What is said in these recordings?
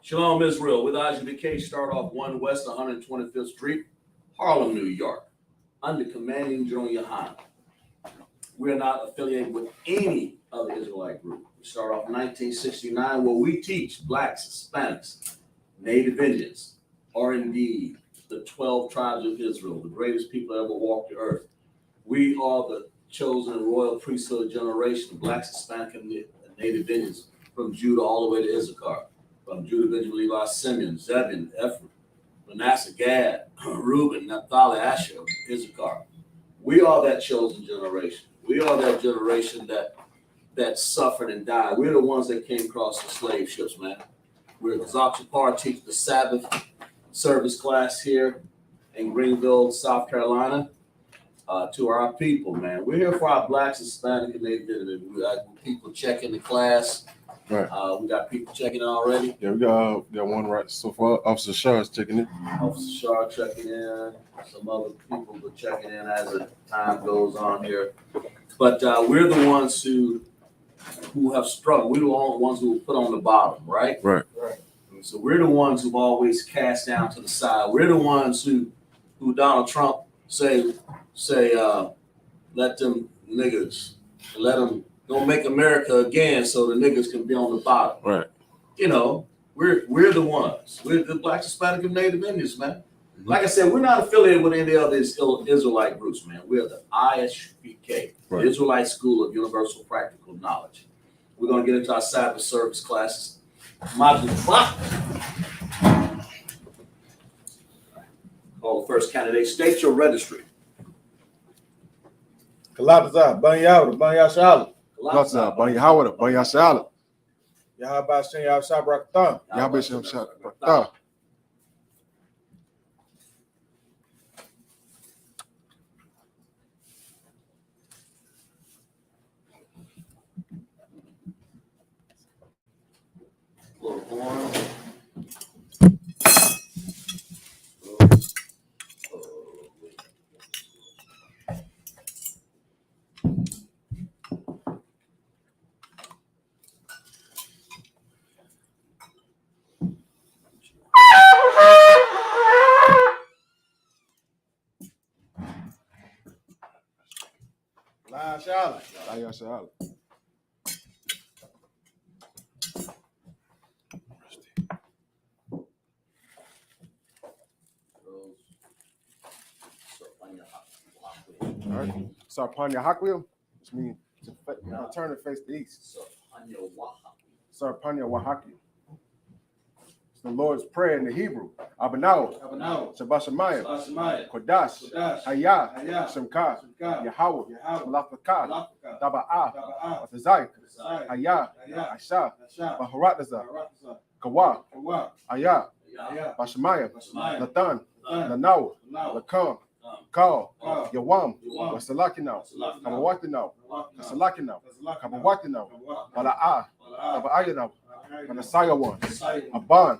Shalom, Israel. With ISUPK, start off 1 West 125th Street, Harlem, New York, under commanding General Yohanan. We are not affiliated with any other Israelite group. We start off in 1969, where we teach blacks, Hispanics, Native Indians are indeed the 12 tribes of Israel, the greatest people that ever walked the earth. We are the chosen royal priesthood generation, blacks, Hispanic, and Native Indians, from Judah all the way to Issachar. From Judah, Benjamin, Levi, Simeon, Zebulun, Ephraim, Manasseh, Gad, Reuben, Naphtali, Asher, Issachar. We are that chosen generation. We are that generation that suffered and died. We're the ones that came across the slave ships, man. We're Ex.8 teach the Sabbath service class here in Greenville, South Carolina, to our people, man. We're here for our blacks, Hispanic, and Native Indians. We got people checking the class. Right. We got people checking it already. Yeah, we got one right so far. Officer Shah is checking it. Officer Shah checking in. Some other people are checking in as the time goes on here. But we're the ones who have struggled. We're the ones who were put on the bottom, right? Right. So we're the ones who've always cast down to the side. We're the ones who Donald Trump say, let them niggas, let them don't make America again so the niggas can be on the bottom. Right. You know, we're the ones. We're the Black, Hispanic, and Native Indians, man. Like I said, we're not affiliated with any other Israelite groups, man. We're the ISUPK, right. The Israelite School of Universal Practical Knowledge. We're going to get into our Sabbath service classes. Call the first candidate. State your registry. Kalabazar, Banyawda, Banyashala. Kalabazar, Banyawda, Banyashala. Yahabah Shem Yahshua Barakatah. Yahweh Shem Barakatah. Shala. All right. Sarpanya Hakwil, which means to turn and face the east. Sarpanya Wahaki. It's the Lord's Prayer in the Hebrew. Abanawa, Shabashamayim, Kodash, Hayah, Shemka, Yahweh, Malafaka, Daba'ah, Atazai, Hayah, Asha, Baharatazah, Kawa, Ayah, Bashamayim, Latan, Lanawa, Lakam, Call, Yawam, Wasalakino, Kabawatino, Kasalakino, Kabawatino, Wala'ah, Aba'ayano, Manasaya one, Aban,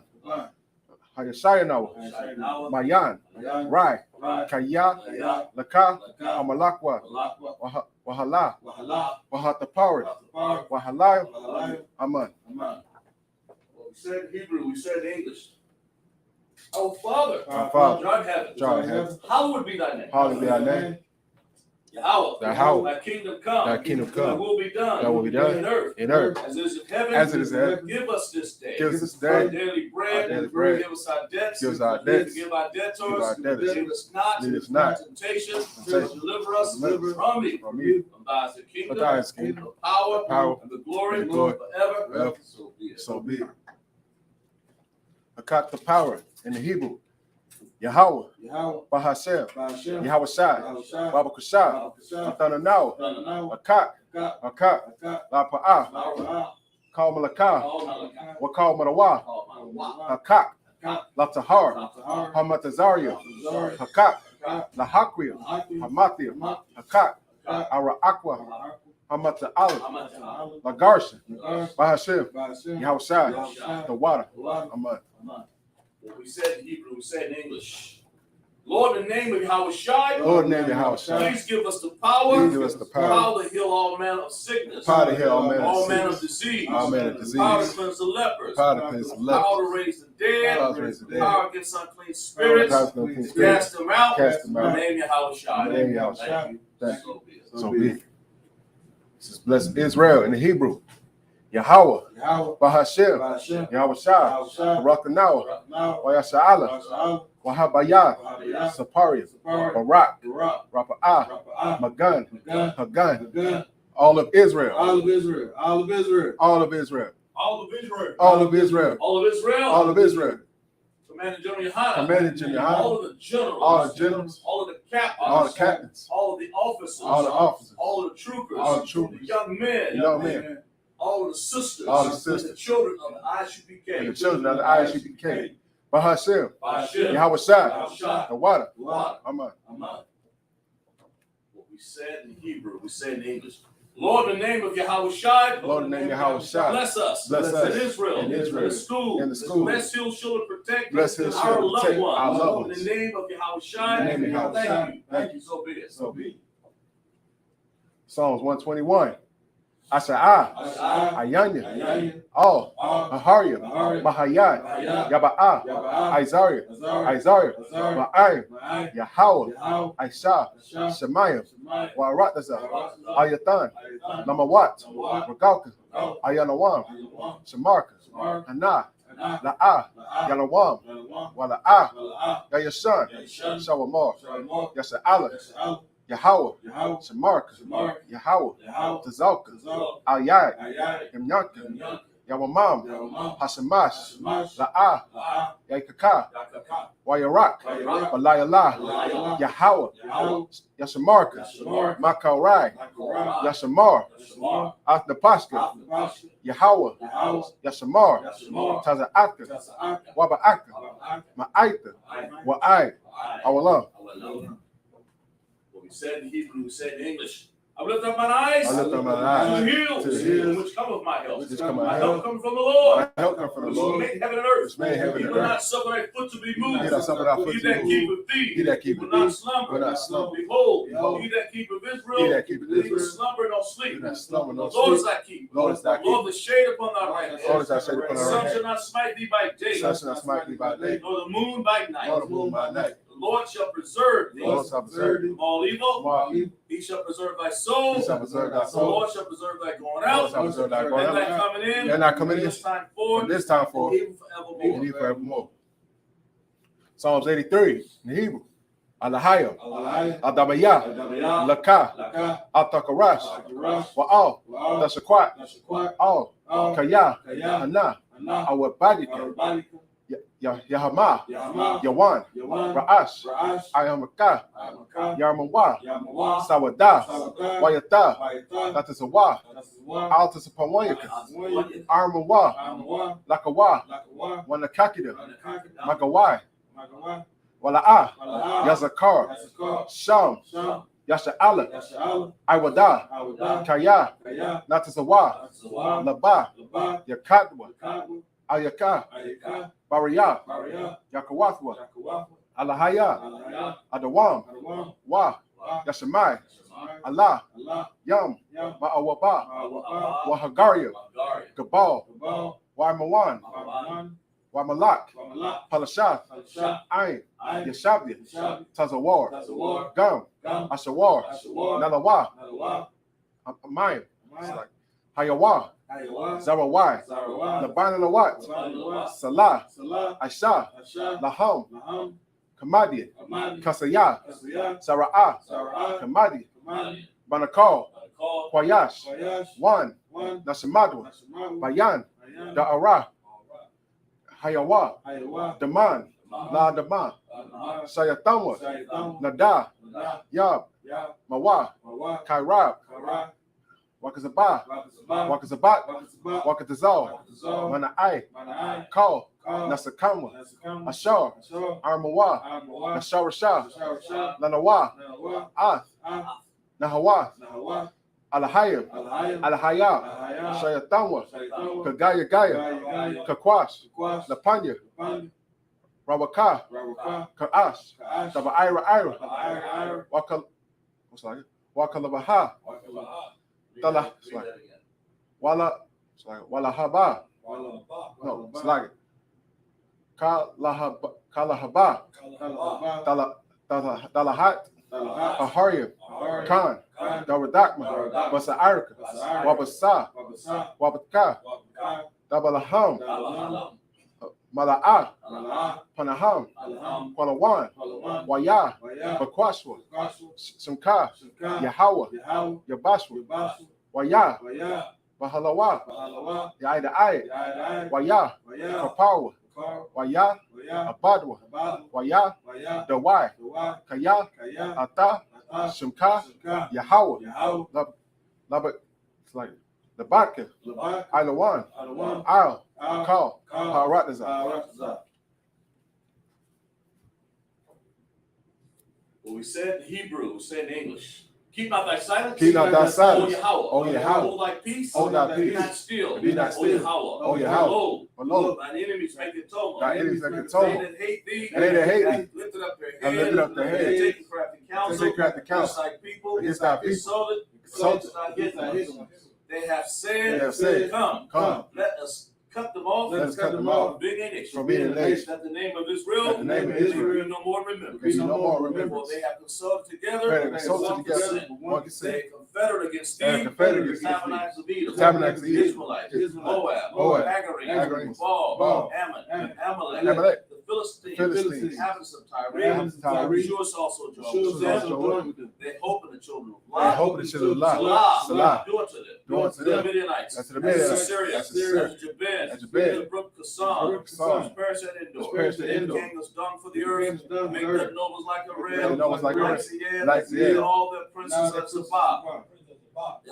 Hayashayano, Mayan, Rai, Kaya, Laka, Amalakwa, Wahala, Wahatapari, Wahalai, Aman. We said Hebrew, we said English. Our Father, John heaven, hallowed be thy name. Hallowed be thy name. Yahweh, Yahweh, thy kingdom come. thy kingdom come. Thy will be done. Thy will be done in earth. As it is in heaven. As it is in heaven. Give us this day. Give us this our day. daily bread. Our daily bread. Give us our debts. Give us our debts. Forgive our debtors. Give our debtors. Lead us not Lead us not into temptation. temptation. Deliver us from evil. From evil. For thine is the kingdom, For thine is the kingdom, the power, and the glory, glory forever. forever. So be it. So be it. Akat the power in the Hebrew. Yahweh, Bahashem, Yahweh Shai, Baba Kushai, Atananao, Akat, La Pa'ah, Kal Malakah, Wakal Marawa, Hakak, La Tahar, Hamatazaria, Hakak, La Hakwia, Hamathia, Hakak, Ara Aqua, Hamata Aleph, La Garsha, Bahashem, Yahweh Shai, the water, Aman. What we said in Hebrew, we said in English. Lord, in the name of Yahweh Shai, Lord, in the name of Yahweh Shai, please give us the power, please give us the power to heal all all manner of sickness, Power to heal all manner all of manner of sickness, disease, all manner of power to disease, cleanse the lepers, power to cleanse the power to lepers, raise the dead, power to raise the dead, power against unclean spirits, power to cleanse to spirits, cast them out. cast them In out. the name of Yahushua. In the name of Yahushua. Thank you. Thank So be it. So be it. This is blessed Israel in the Hebrew. Yahweh, Bahashem, Yahweh Shah, Barakanawa, Wayasha'ala, Wahabayah, Saparia, Barak, Rapa'ah, Magan, Hagan, all of Israel, All of Israel. All of Israel. all of Israel, All of Israel. all of Israel, All of Israel. all of Israel, Commander General Yohana. Commander General Yohana, All of the generals. all the generals, All of the captains. all the captains, All of the officers. all the officers, All of the troopers. all the troopers, The young men. the young men, All of the sisters. all the And sisters, the children of the ISUPK. and the children of the ISUPK. Bahashem, Bahashem. Yahweh Shah, Yahushua. the water, Water. Amen. Amen. What we said in Hebrew, we said in English. Lord, in the name of Yahushua, Lord, in the name of Yahweh Shah, bless us. bless us In Israel. in Israel, In the school. in the school. Bless Hill Shield protect Bless His our shield, loved protect ones. our loved ones. In the name of Yahushua. In the name of Yahushua. Thank you. Thank you. So be it. So be it. Psalms 121. Asha'ah, Ayanya, All, Aharia, Mahayat, Yaba'ah, Isaiah, Ma'ayim, Yahweh, Aisha, Shemayim, Waratazah, Ayathan, Namawat, Regalka, Ayanawam, Shemarka, Hana, La'ah, Yanawam, Wala'ah, Yayashan, Shawamar, Yasha'ala, Yahweh, Shemarka, Yahweh, Tazalka, Ayai, Himyanka, Yawamam, Hashemash, La'ah, Yakaka, Wayarak, Balayala, Yahweh, Yashamarka, Makarai, Yashamar, Athnapashka, Yahweh, Yashamar, Taza'aka, Waba'aka, Ma'aita, Wa'ai, Awalam. What we said in Hebrew, we said in English. I lift up mine eyes. I lift up mine eyes to the hills, to the hills, which cometh my help. which cometh my My help. help cometh from the Lord. My help comes from the Which Lord, made heaven and earth. which made heaven He and will earth. not suffer thy foot to be moved. He that suffered our foot He to that be moved, keepeth thee, he that keepeth will not thee, slumber. will not slumber. Behold, Behold, he that keepeth he Israel, that keepeth neither Israel, slumber nor sleep. do not slumber The nor Lord is sleep. thy keeper. Lord is thy Lord, keeper. the shade upon thy right hand. Lord is thy shade upon The thy sun right shall hand. not smite thee by day, Sun shall not smite thee by day, nor the moon by night. nor the moon by night. The Lord shall preserve thee The Lord shall preserve thee from all evil. from all evil. He shall preserve thy soul. He shall preserve thy The soul. Lord shall preserve thy going The Lord out shall preserve thy and going thy out, coming in. and thy coming from in, this time forth, from this time forth, even forevermore. and even forevermore. Psalms 83 in Hebrew. Alahaya, Adabayah, Laka, Atakarash, Wa'al, Dashakwat, Al, Kaya, Hana, Awabadika, Yahama, Yawan, Ra'ash, Ayamaka, Yarmawa, Sawada, Wayata, Natasawa, Altasapawayaka, Armawa, Lakawa, Wanakakida, Magawai, Wala'ah, Yazakar, Sham, Yasha'ala, Iwada, Kaya, Natasawa, Laba, Yakatwa, Ayaka, Baraya, Yakawathwa, Alahaya, Adawam, Wa, Yashamai, Allah, Yam, Ma'awaba, Wahagaria, Gabal, Waimawan, Wamalak, Palashath, Ain, Yashabia, Tazawar, Gum, Ashawar, Nalawa, Amayim, Hayawa, Zarawai, Labanalawat, Salah, Aisha, Laham, Kamadi, Kasaya, Sara'ah, Kamadi, Banakal, Kwayash, Wan, Nashamadwa, Bayan, Da'ara, Hayawa, Daman, La Daman, Shayatamwa, Nada, Yab, Mawa, Kairab, Wakazabah, Wakatazal, Mana'ai, Kal, Nasakamwa, Ashar, Armawa, Nasharashah, Nanawa, Ath, Nahawath, Alahayim, Alahaya, Shayatamwa, Kagaya Gaya, Kakwash, Lapanya, Rawaka, Ka'ash, Tabaira Ira, Wakalabaha, Tala. Read that again. Wala. It's like Wala Haba. No, it's like Kalahaba. Dalahat. Aharia. Khan. Daradakma. Basa Arika. Wabasa. Wabatka. Dabalaham. Alahalam. Mala'ah. Alaha. Panaham. Alham. Palawan. Waya. Bakwashwa. Shimka. Yahweh. Yabashwa. Waya. Bahalawa. Yaida Ayat. Waya. Kapawa. Waya. Abadwa. Waya. Dawai. Kaya. Ata. Shimka. Yahweh. Labak. It's like the Baka. Ilawan. Al. Call. Paratazah. Well, we said in Hebrew, we said in English. Keep not thy silence. Keep not thy silence. O Yahweh. Yahweh. Hold thy peace. Hold thy Be peace. not still. Be not still. O Yahweh. Below. Thine enemies make it tumult. Thy enemies make it They tumult. that hate thee. They that hate have thee. lifted up their Have head. lifted up their head. Taking crafty counsel. Take crafty counsel. Against thy people. Against thy people. Insulted. Insulted. Against thy hidden. They have said. They have said, Come. Let us cut them off. Let us cut them off. From being a nation. From being a nation. That the name of Israel. That the name of Israel. Be no more remembered. Be no more For remembered. they have consulted together. They have consulted together. One consent. They confederate against They are thee. confederate against the tabernacles of Edom. The tabernacles of Edom. Israelites. Moab. Moab. Haggari. Baal. Ammon. Amalek. Amalek. The Philistines. Philistines. Inhabitants of Inhabitants of Tyre. Rejoice also, Joel. They hope in the children of They Lot. hope in the children of Lot. Salah. Do unto them. Do unto To the them. Midianites. That's to the Midianites. Assyria. That's Assyria. That's Jabin. That's Jabin. The brook Kasan. Kasan. Perish at Endor. Perish at Endor. King was dung for the earth. Make the nobles like a Make ram. the nobles like a ram. Like Zion. all their princes of Zabah.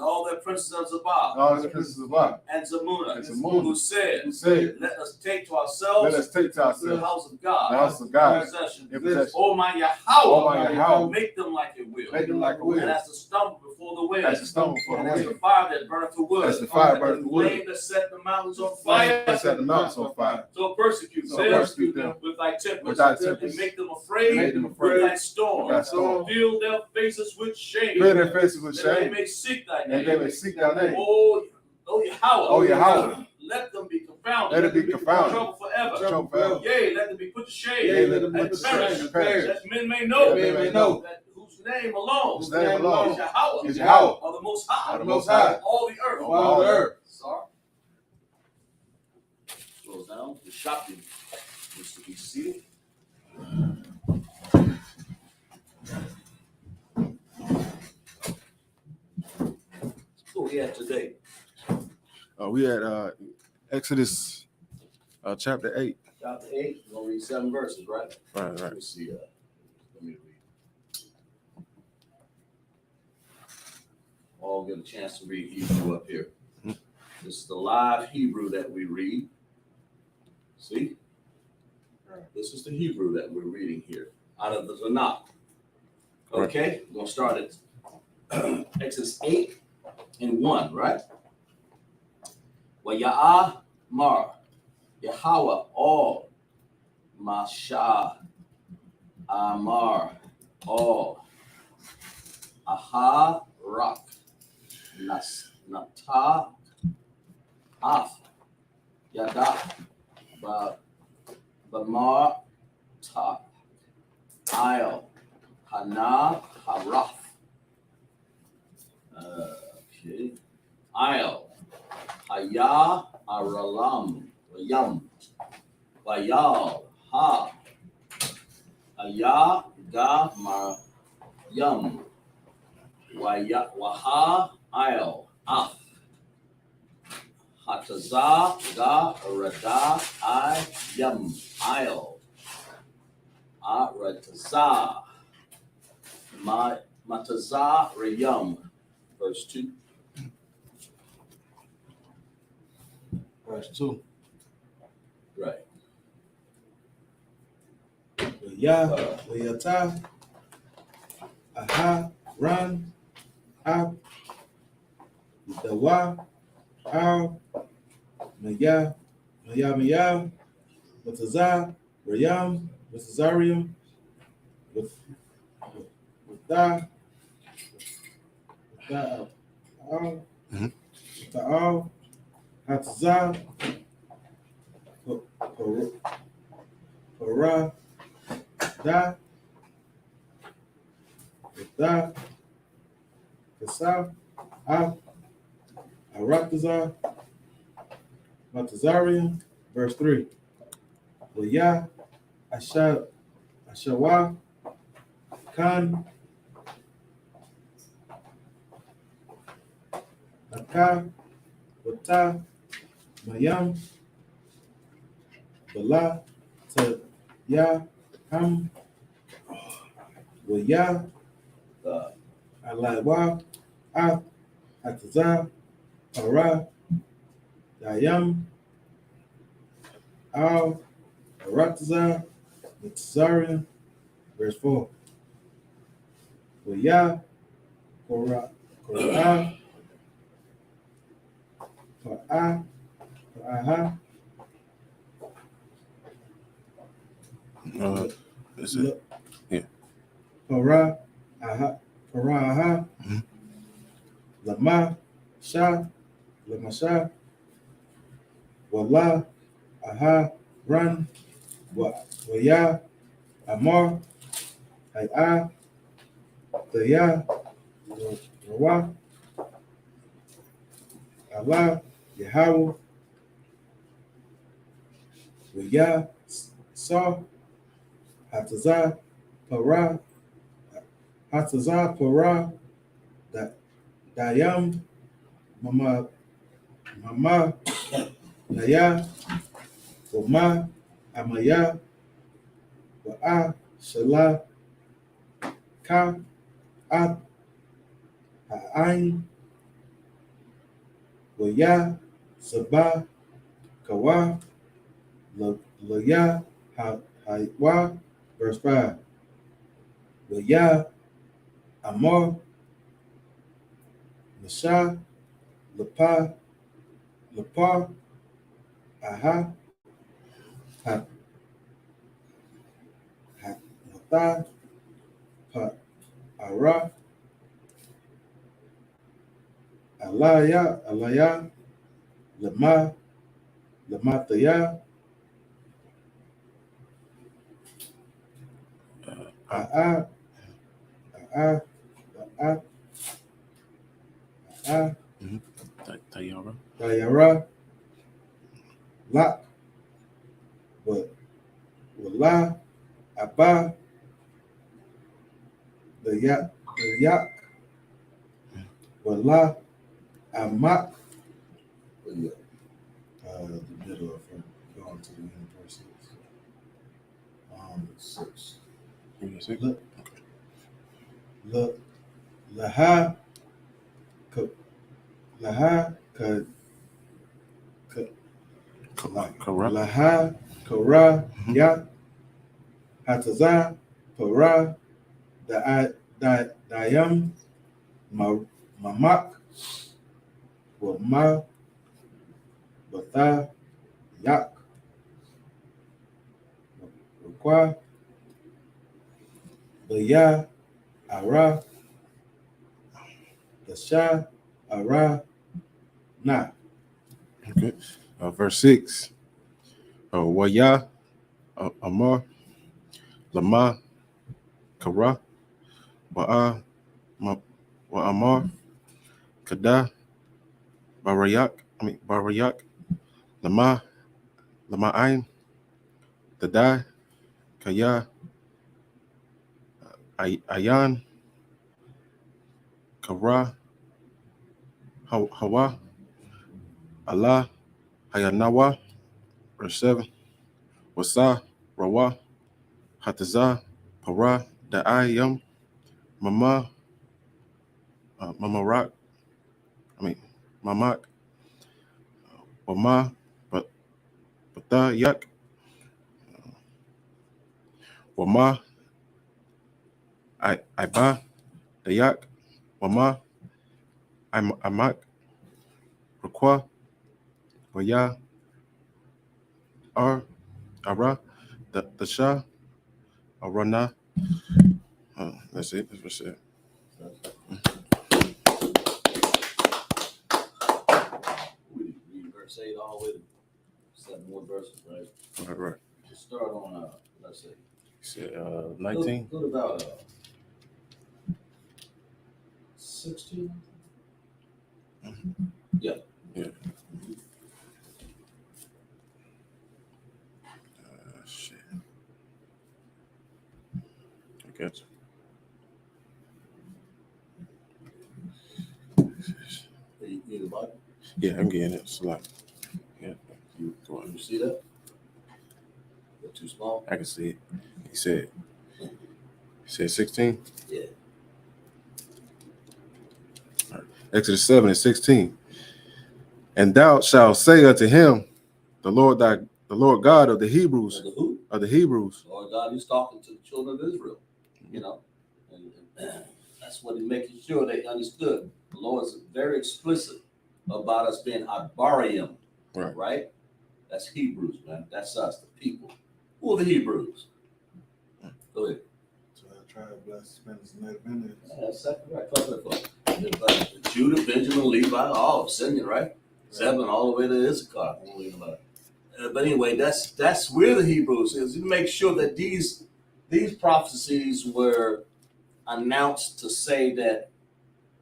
All their princes of Zabah. All the princes of God. And Zamunah. And Zamunah. Who said, Who said, let us take to ourselves let us take to the ourselves house of God. the house of God. Possession. In possession. Oh my Yahweh. Oh my Yahweh. Make them like it will. Make them like a And will. as the stumble before the wind. As the stumble before the And as wind. the fire that burneth the wood. As the fire And burneth the the wood. flame that set the mountains on fire. Fire set the mountains on fire. So persecute So them, persecute them with thy tempest, with thy tempest. and make them afraid, Make them afraid with thy storm. with thy storm. Fill their faces with shame, Fill their faces with that they shame, may seek thy and name. they may seek thy name. Oh Yahweh, Oh Yahweh. let them be confounded. Let it be confounded. Trouble forever. Trouble forever. Yea, let them be put to shame. Yea, let them be and put to perish. shame and perish. That men may know, That men may know. that whose name alone, Whose name alone is Yahweh, is Yahweh. of the Most High, Of the Most High. of all the earth. Of all the earth. Sorry. Close down. The shopping is to be seated. What we have today? We had Exodus chapter 8. Chapter 8. We're gonna read 7 verses, right? Right. Let me see. Let me read. All get a chance to read Hebrew up here. This is the live Hebrew that we read. See? This is the Hebrew that we're reading here out of the Tanakh. Okay, we're going to start at Exodus 8 and 1, right? Wa Mar, Yahweh, all, Masha, Amar, all, Aha, Rak, Nata, Af, Yada, Bamar, Ta, Isle, Hana, Harath. Okay. Isle, Haya, Aralam, Yam, Vayal, Ha, Haya, Ga, Mar, Yam, Waha, Isle, Af, Hataza, Ga, Rada, I, Yam, Isle, Rataza, Mataza, Rayam, verse 2. Verse 2. Right. Yata, Aha, Ran, Ab, Dawa, Al, Maya, Matazah, Rayam, Matazarium, with Da, Al, Ta'al, Hatazah, Parah, Da, Da, Kasah, Aratazah, Matazarian, verse 3. Waya, Ashawa, Khan, Aka, Wata, Mayam, Bala, Ta, Ya, Ham, Waya, Alaiwa, Atazah, Para, Dayam, Al, Aratazah, Matazarian, verse 4. Waya, Korah, Pa'ah, That's it. Yeah. Parah, Lama, Shah, Lamasha, Wala, Ran, Waya, Amar, Hay'a, Thaya, Rawa, Allah, Yahweh, Waya, Sa, Hatazah, Parah, Dayam, Mama, Naya, Wama, Amaya, Wa'a, Shalah, Ka, Ha'ain, Waya, Sabah, Kawa, Laya, Haiwa, verse 5. Waya, Amor, Nasha, Lapa, Aha, Hata, Ara, Alaya, Lamataya, A'a, Tayara. Dayara, Lak, Wala, Abba, the Yak, Wala, Amak, the middle of her going to the universities. 6. Laha, Laha, Kara, Ya, Hatazah, Para, Dayam, Mamak, Wama, Batha, Yak, Wakwa, Baya, Ara, Dasha, Ara, Na. Okay. Verse 6. Waya, Amar, Lama, Kara, Wa'a, Amar, Kada, Barayak, Lama, Ain, Dada, Kaya, Ayan, Kara, Hawa, Allah, Hayanawa, verse 7. Wasa, Rawa, Hatazah, Para, Da'ayam, Mama, Mamak, Wama, Bata, Yak, Wama, Iba, Dayak, Wama, Amak, Rakwa, Waya, Ara, the Shah, Arana. That's it. That's what's it. 8 all the way to 7 more verses, right? Right. Just start on, let's see. You said 19. Go to about 16. Yeah. Shit. I got you. You need a Bible? Yeah, I'm getting it. It's like, yeah. Go on. You see that? They're too small? I can see it. He said 16. Yeah. Exodus 7 and 16. And thou shalt say unto him, the Lord God of the Hebrews, And the who? of the Hebrews. Lord God, he's talking to the children of Israel, you know, and that's what he's making sure they understood. The Lord is very explicit about us being Adbarium, right? That's Hebrews, man. That's us, the people. Who are the Hebrews? Go ahead. So I try to bless Spanish native Indians. That's exactly right. Talk Judah, Benjamin, Levi, all of Simeon, right? Zebulun, all the way to Issachar. But anyway, that's where the Hebrews is. You make sure that these prophecies were announced to say that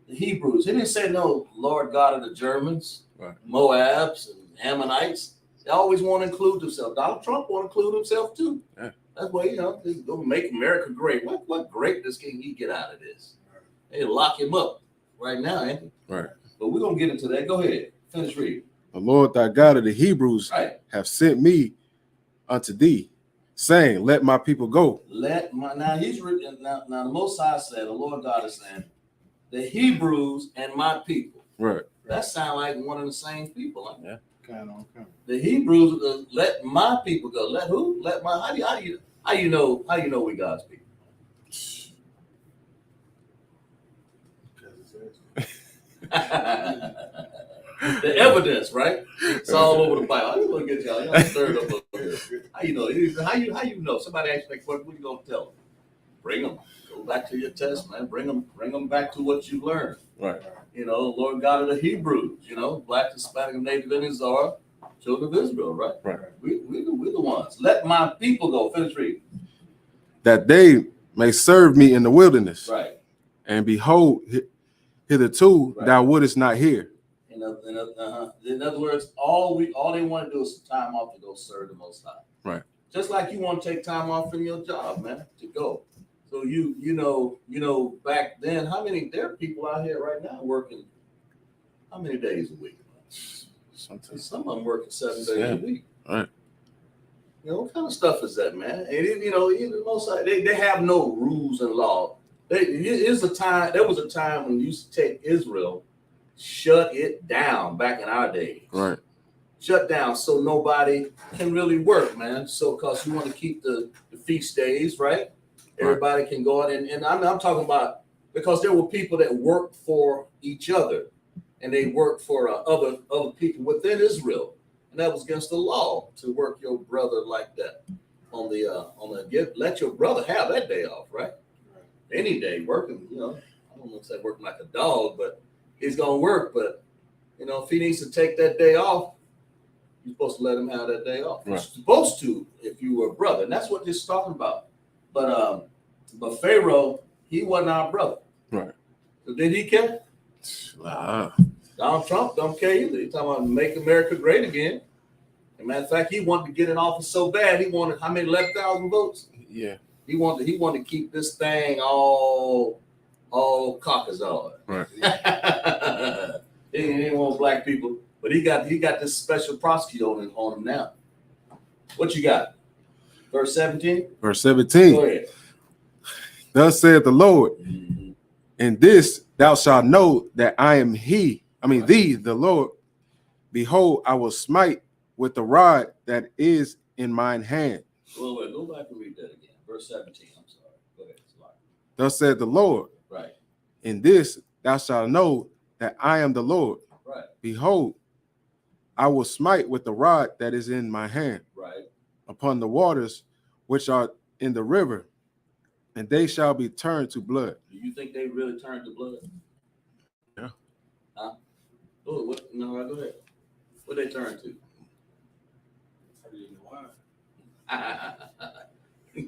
the Hebrews. He didn't say no Lord God of the Germans, Right. Moabs, and Ammonites. They always want to include themselves. Donald Trump want to include himself too. Yeah. That's why he's gonna make America great. What greatness can he get out of this? They lock him up right now, ain't they? Right. But we're gonna get into that. Go ahead, finish reading. The Lord thy God of the Hebrews Right. have sent me unto thee, saying, let my people go. Now he's written. Now the Most High said, the Lord God is saying, the Hebrews and my people. Right. That sound like one and the same people. Huh? Yeah. Kind of. The Hebrews let my people go. Let who? Let my. How you know we God's people? The evidence, right? It's all over the Bible. I'm just gonna get y'all stirred up over here. How you know? How you know? Somebody asked me, what are you gonna tell them? Bring them. Go back to your test, man. Bring them back to what you learned. Right. You know, Lord God of the Hebrews. You know, Black, Hispanic, and Native Indians are children of Israel, right? Right. We're the ones. Let my people go. Finish reading. That they may serve me in the wilderness. Right. And behold, hitherto thou wouldest not hear. In other words, all they want to do is some time off to go serve the Most High. Right. Just like you want to take time off from your job, man, to go. So you know back then, there are people out here right now working how many days a week? Sometimes. Some of them working 7 days a week. Right. You know, what kind of stuff is that, man? And even most they have no rules and law. There was a time when you used to take Israel, shut it down back in our days. Right. Shut down so nobody can really work, man. So because you want to keep the feast days, right? Everybody can go out and I'm talking about because there were people that worked for each other and they worked for other people within Israel. And that was against the law to work your brother like that on the let your brother have that day off, right? Any day working, I don't want to say working like a dog, but he's gonna work. But if he needs to take that day off, you're supposed to let him have that day off. Right. You're supposed to if you were a brother, and that's what this is talking about. But Pharaoh, he wasn't our brother. Right. So did he care? Donald Trump don't care either. He's talking about make America great again. As a matter of fact, he wanted to get in office so bad. He wanted how many 11,000 votes? Yeah. He wanted to keep this thing all caucus on. Right. He didn't want black people, but he got this special prosecutor on him now. What you got? Verse 17? Verse 17. Go ahead. Thus saith the Lord, Mm-hmm. in this thou shalt know that I am thee, the Lord. Behold, I will smite with the rod that is in mine hand. Wait, go back and read that again. Verse 17. I'm sorry. Go ahead. Thus saith the Lord, Right. in this thou shalt know that I am the Lord. Right. Behold, I will smite with the rod that is in my hand. Right. Upon the waters which are in the river, and they shall be turned to blood. Do you think they really turned to blood? Yeah. Huh? Oh, what? No, go ahead. What they turn to?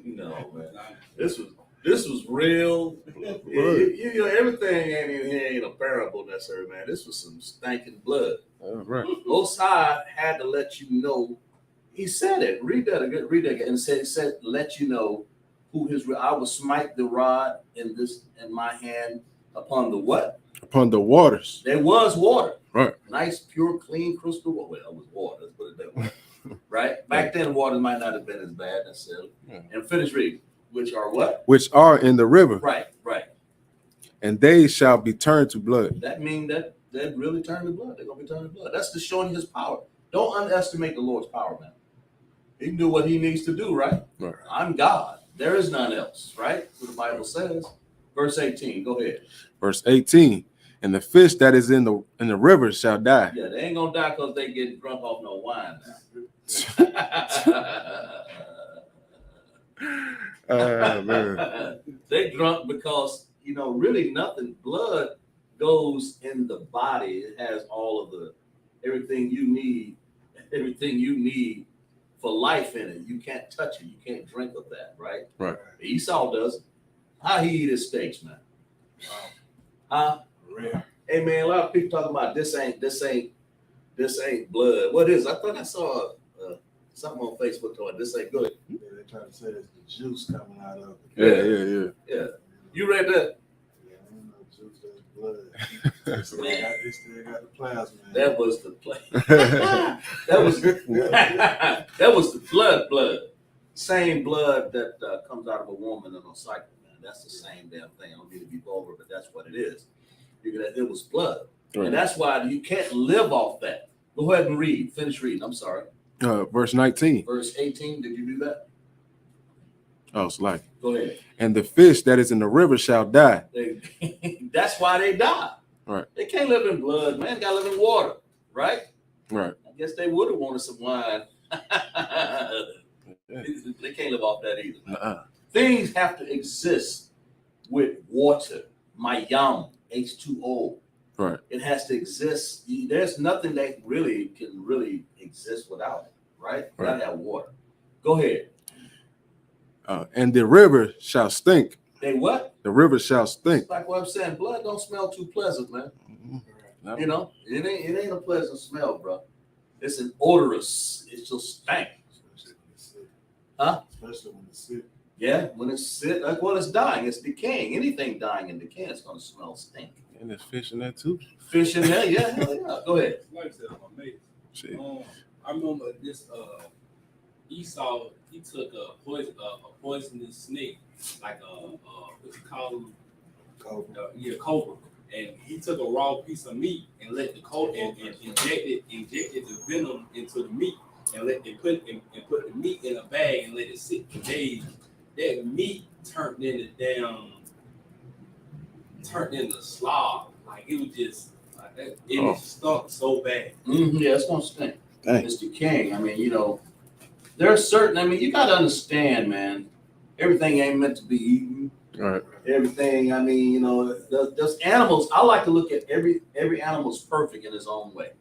No, man. This was real. You know, everything ain't in here ain't a parable necessarily, man. This was some stinking blood. Right. Most High had to let you know. He said it. Read that again. Read that again. And said, let you know who his. I will smite the rod in my hand upon the what? Upon the waters. There was water. Right. Nice, pure, clean, crystal water. Well, it was water. Let's put it that way. Right. Back then, water might not have been as bad necessarily. Yeah. And finish reading. Which are what? Which are in the river. Right. Right. And they shall be turned to blood. That means that they really turn to blood. They're gonna be turned to blood. That's just showing his power. Don't underestimate the Lord's power, man. He can do what he needs to do, right? Right. I'm God. There is none else, right? What the Bible says. Verse 18. Go ahead. Verse 18. And the fish that is in the river shall die. Yeah, they ain't gonna die because they get drunk off no wine now. Man. They drunk because really nothing. Blood goes in the body. It has all of everything you need for life in it. You can't touch it. You can't drink of that, right? Right. Esau does. How he eat his steaks, man? Huh? Rare. Hey man, a lot of people talking about this ain't blood. What is? I thought I saw something on Facebook talking this ain't good. Yeah, they try to say it's the juice coming out of it. Yeah. You read that? Yeah, ain't no juice, that's blood. They still got the plasma. That was the that was the blood. Same blood that comes out of a woman in a cycle, man. That's the same damn thing. I don't need to be vulgar, but that's what it is. It was blood. Right. And that's why you can't live off that. Go ahead and read. Finish reading. I'm sorry. Verse 19. Verse 18. Did you do that? Oh, it's like. Go ahead. And the fish that is in the river shall die. That's why they die. Right. They can't live in blood, man. They gotta live in water, right? Right. I guess they would have wanted some wine. They can't live off that either. Things have to exist with water. Mayam, H2O. Right. It has to exist. There's nothing that can exist without it, right? You gotta have water. Go ahead. And the river shall stink. They what? The river shall stink. It's like what I'm saying. Blood don't smell too pleasant, man. No. It ain't a pleasant smell, bro. It's an odorous. It just stank. Huh? Especially when it's sick. Yeah, when it's sick, like it's dying, it's decaying. Anything dying and decaying, it's gonna smell stink. And there's fish in that too. Fish in there, yeah, hell yeah. Go ahead. Like I said, I'm amazed. Shit. I remember this Esau, he took a poisonous snake, like what you call them? Cobra. Cobra. And he took a raw piece of meat and let the cobra and injected the venom into the meat and put the meat in a bag and let it sit for days. That meat turned into slob. Like it was just like that. It stunk so bad. Yeah, it's gonna stink. Dang. It's decaying. I mean, there are certain. You gotta understand, man. Everything ain't meant to be eaten. Right. Everything. There's animals. I like to look at every animal's perfect in its own way.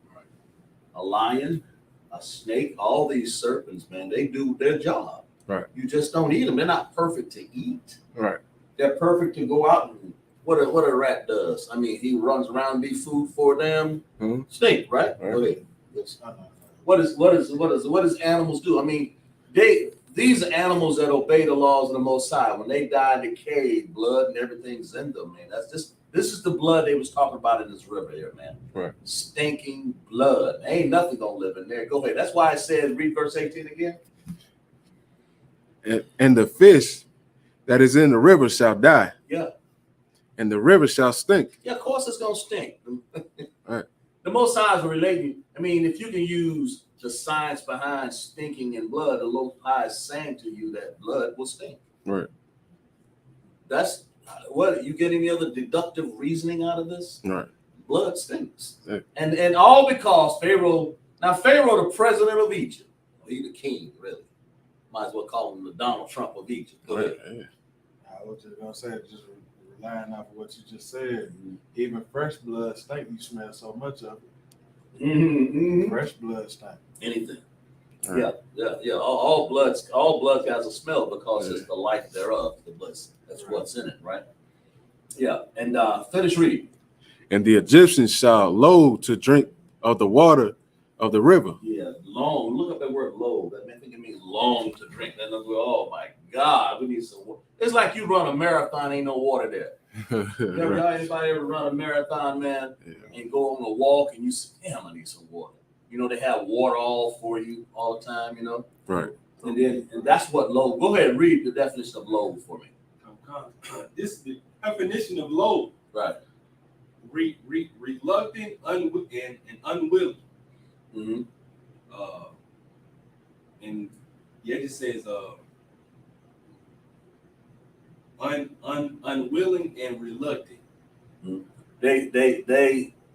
A lion, a snake, all these serpents, man, they do their job. Right. You just don't eat them. They're not perfect to eat. Right. They're perfect to go out and what a rat does. I mean, he runs around and be food for them. Snake, right? Right. Go ahead. What does animals do? I mean, these are animals that obey the laws of the Most High. When they die, decay, blood and everything's in them, man. This is the blood they was talking about in this river here, man. Right. Stinking blood. Ain't nothing gonna live in there. Go ahead. That's why it says, read verse 18 again. And the fish that is in the river shall die. Yeah. And the river shall stink. Yeah, of course it's gonna stink. Right. The Most High is relating. I mean, if you can use the science behind stinking in blood, the Most High is saying to you that blood will stink. Right. That's what you get any other deductive reasoning out of this? Right. Blood stinks. Yeah. And all because Pharaoh, the president of Egypt, he the king, really. Might as well call him the Donald Trump of Egypt. Go ahead. Yeah. I was just gonna say, just relying off of what you just said, even fresh blood stink. You smell so much of it. Mm-hmm. Fresh blood stank. Anything. Right. Yeah. All blood has a smell because it's the life thereof. The blood. That's what's in it, right? Yeah. And finish reading. And the Egyptians shall loathe to drink of the water of the river. Yeah, long. Look up that word low. That I think it means long to drink. That number. Oh my God, we need some water. It's like you run a marathon, ain't no water there. Anybody ever run a marathon, man, and go on a walk and you say, damn, I need some water. You know, they have water all for you all the time, you know? Right. And that's what low. Go ahead and read the definition of low for me. This is the definition of low. Right. Reluctant, and unwilling. Mm-hmm. And yeah, it just says unwilling and reluctant. Mm-hmm.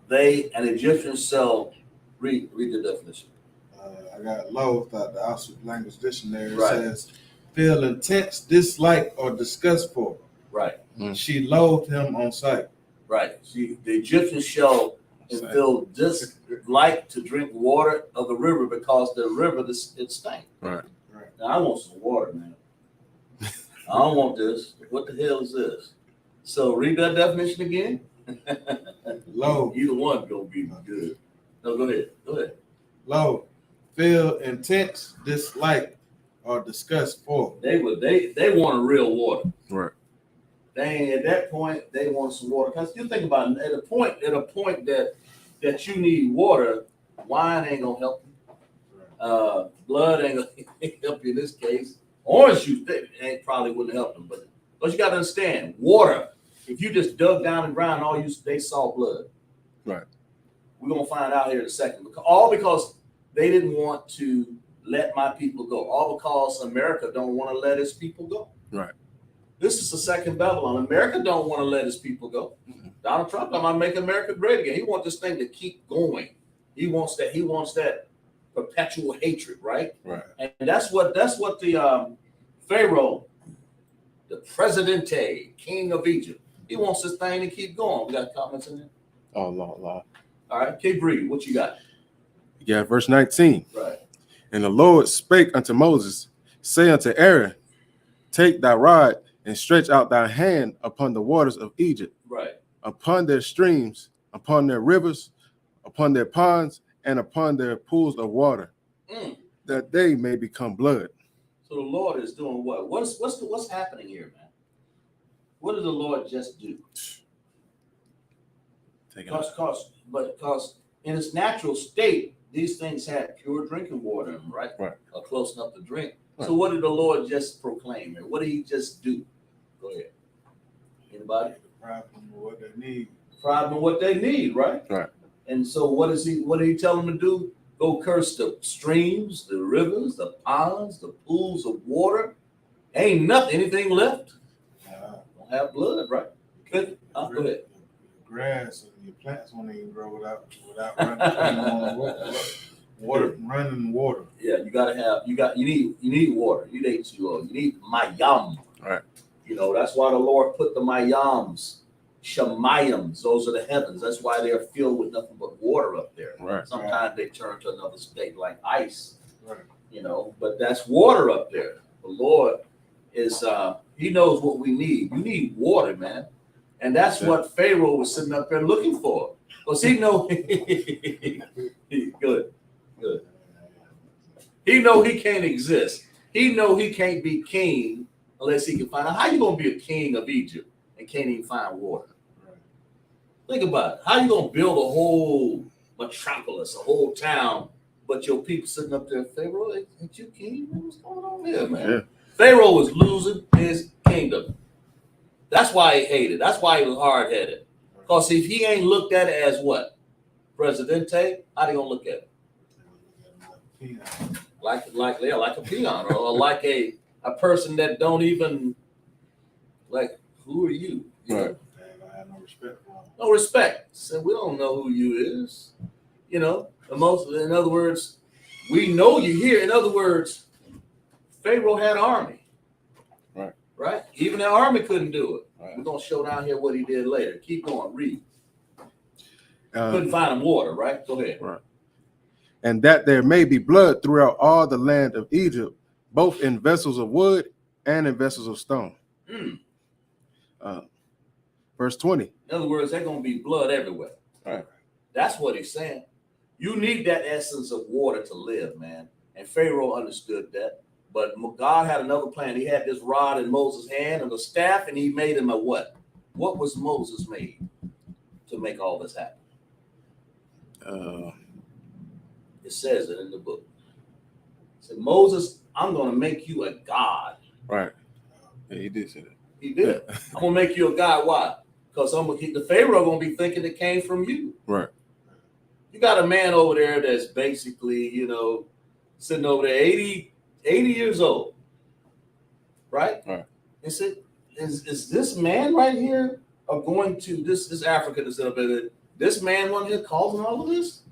They an Egyptian shall read the definition. I got low without the Oxford Language Dictionary. It Right. says, feel intense dislike or disgust for. Right. She loathed him on sight. Right. See, the Egyptians shall feel dislike to drink water of the river because the river it stank. Right. Now I want some water, man. I don't want this. What the hell is this? So read that definition again. Low. Either one gonna be good. No, go ahead. Low. Feel intense dislike or disgust for. They want a real water. Right. At that point they want some water. Because you think about it, at a point that you need water, wine ain't gonna help you. Blood ain't gonna help you in this case. Orange juice probably wouldn't help them, but you gotta understand, water. If you just dug down and ground, they saw blood. Right. We're gonna find out here in a second. All because they didn't want to let my people go. All because America don't want to let its people go. Right. This is the second Babylon. America don't want to let his people go. Mm-hmm. Donald Trump, I'm gonna make America great again. He wants this thing to keep going. He wants that perpetual hatred, right? Right. And that's what the Pharaoh, the Presidente, King of Egypt, he wants this thing to keep going. We got comments in there? Oh, Lord. All right, keep reading. What you got? Yeah, verse 19. Right. And the Lord spake unto Moses, say unto Aaron, take thy rod and stretch out thy hand upon the waters of Egypt, Right. upon their streams, upon their rivers, upon their ponds, and upon their pools of water, that they may become blood. So the Lord is doing what? What's happening here, man? What did the Lord just do? Because in its natural state, these things had pure drinking water in them, right? Right. Or close enough to drink. Right. So what did the Lord just proclaim here? What did he just do? Go ahead. Anybody? Deprive them of what they need. Deprive them of what they need, right? Right. And so what did he tell them to do? Go curse the streams, the rivers, the ponds, the pools of water. Ain't anything left. Don't have blood, right? Good. Go ahead. Grass and your plants won't even grow without running water. Yeah, you need water. You need H2O. You need mayam. Right. You know, that's why the Lord put the mayams, shemayams, those are the heavens. That's why they're filled with nothing but water up there. Right. Sometimes they turn to another state like ice. Right. You know, but that's water up there. The Lord is he knows what we need. You need water, man. And that's what Pharaoh was sitting up there looking for. Because he know good. He know he can't exist. He know he can't be king unless he can find out. How you gonna be a king of Egypt and can't even find water? Right. Think about it. How you gonna build a whole metropolis, a whole town, but your people sitting up there, Pharaoh, ain't you king? What's going on there, man? Yeah. Pharaoh was losing his kingdom. That's why he hated. That's why he was hard-headed. Because if he ain't looked at it as what? Presidente, how they gonna look at it? Like a peon, or like a person that don't even, like, who are you? You know? I have no respect for him. No respect. So we don't know who you is. You know, in other words, we know you here. In other words, Pharaoh had an army. Right? Even the army couldn't do it. Right. We're going to show down here what he did later. Keep going. Read. Couldn't find him water, right? Go ahead. And that there may be blood throughout all the land of Egypt, both in vessels of wood and in vessels of stone. Verse 20. In other words, there's going to be blood everywhere. Right. That's what he's saying. You need that essence of water to live, man. And Pharaoh understood that. But God had another plan. He had this rod in Moses' hand and the staff, and he made him a what? What was Moses made to make all this happen? It says it in the book. It said, Moses, I'm going to make you a god. Right. Yeah, he did say that. He did. I'm going to make you a god. Why? Because the Pharaoh going to be thinking it came from you. Right. You got a man over there that's basically, sitting over there 80 years old. Right? Right. And said, is this man right here going to this African that's up there? This man one here causing all of this?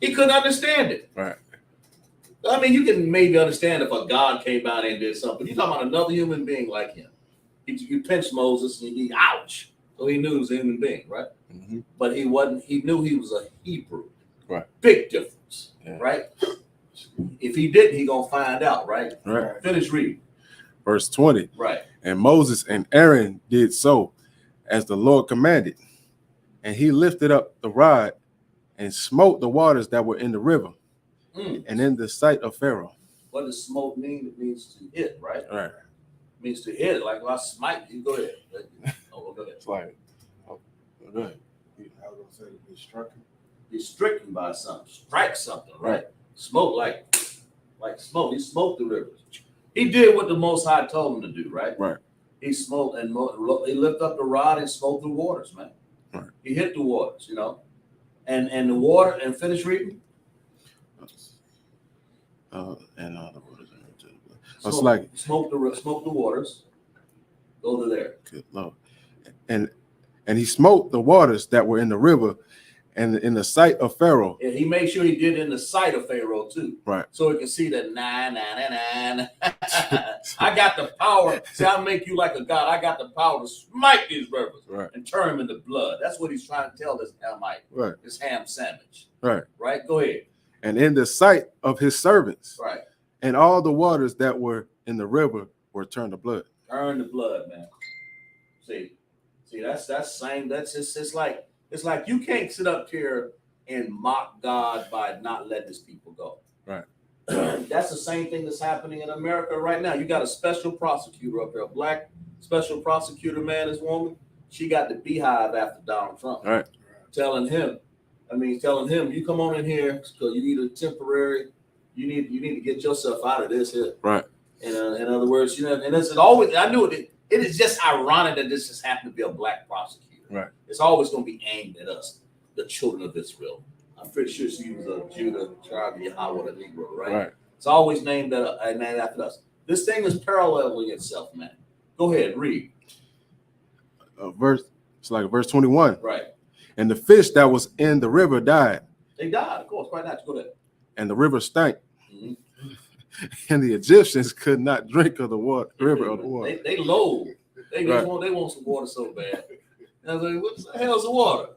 He couldn't understand it. Right. I mean, you can maybe understand if a God came out and did something. You're talking about another human being like him. He pinched Moses and he ouch. So he knew he was a human being, right? Mm-hmm. But he wasn't, he knew he was a Hebrew. Right. Big difference. Yeah. Right? If he didn't, he gonna find out, right? Right. Finish reading. Verse 20. Right. And Moses and Aaron did so as the Lord commanded. And he lifted up the rod and smote the waters that were in the river and in the sight of Pharaoh. What does smote mean? It means to hit, right? Right. It means to hit. Like I smite you. Go ahead. Oh, go ahead. It's like, go ahead. I was gonna say to be struck. Be stricken by something, strike something, right? Smoke like smoke. He smoked the rivers. He did what the Most High told him to do, right? Right. He smoked and he lifted up the rod and smote the waters, man. Right. He hit the waters, and the water. And finish reading. It's like smoke the waters. Go to there. good Lord. And he smote the waters that were in the river and in the sight of Pharaoh. And he made sure he did it in the sight of Pharaoh too. Right. So he can see that 999. I got the power. See, I'll make you like a god. I got the power to smite these rivers and turn them into blood. That's what he's trying to tell this Hamite. Right. This ham sandwich. Right. Right. Go ahead. And in the sight of his servants. Right. And all the waters that were in the river were turned to blood. Turn to blood, man. See, that's same. That's just it's like you can't sit up here and mock God by not letting his people go. Right. That's the same thing that's happening in America right now. You got a special prosecutor up there, a black special prosecutor, man, this woman. She got the beehive after Donald Trump. Right. Telling him, you come on in here because you need a temporary. You need to get yourself out of this here. Right. In other words, and it's always. I knew it. It is just ironic that this just happened to be a black prosecutor. Right. It's always going to be aimed at us, the children of Israel. I'm pretty sure she was a Judah, tribe of Yahweh, the Negro, right? Right. It's always named after us. This thing is paralleling itself, man. Go ahead, read. It's like verse 21. Right. And the fish that was in the river died. They died, of course. Right now, go ahead. And the river stank. Mm-hmm. And the Egyptians could not drink of the river of the water. They low. They Right. want some water so bad. And I was like, what the hell's the water?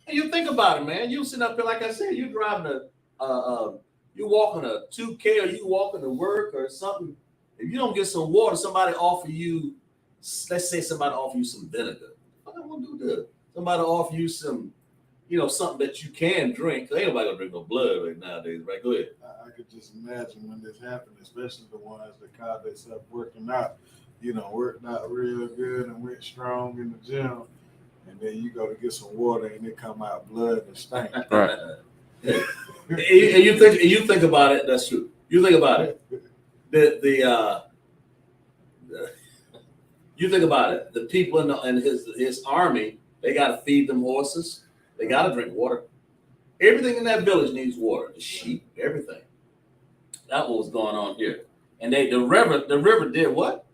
And you think about it, man. You sitting up here, like I said, you driving you walking a 2K or you walking to work or something. If you don't get some water, somebody offer you, let's say somebody offer you some vinegar. What I want to do that? Somebody offer you some, something that you can drink. Ain't nobody gonna drink no blood right nowadays, right? Go ahead. I could just imagine when this happened, especially the ones that called themselves working out, worked out real good and went strong in the gym, and then you go to get some water and it come out blood and stank. Right. And you think about it. That's true. You think about it. You think about it. The people in his army, they got to feed them horses. They got to drink water. Everything in that village needs water. The sheep, everything. That's what was going on here. And the river did what?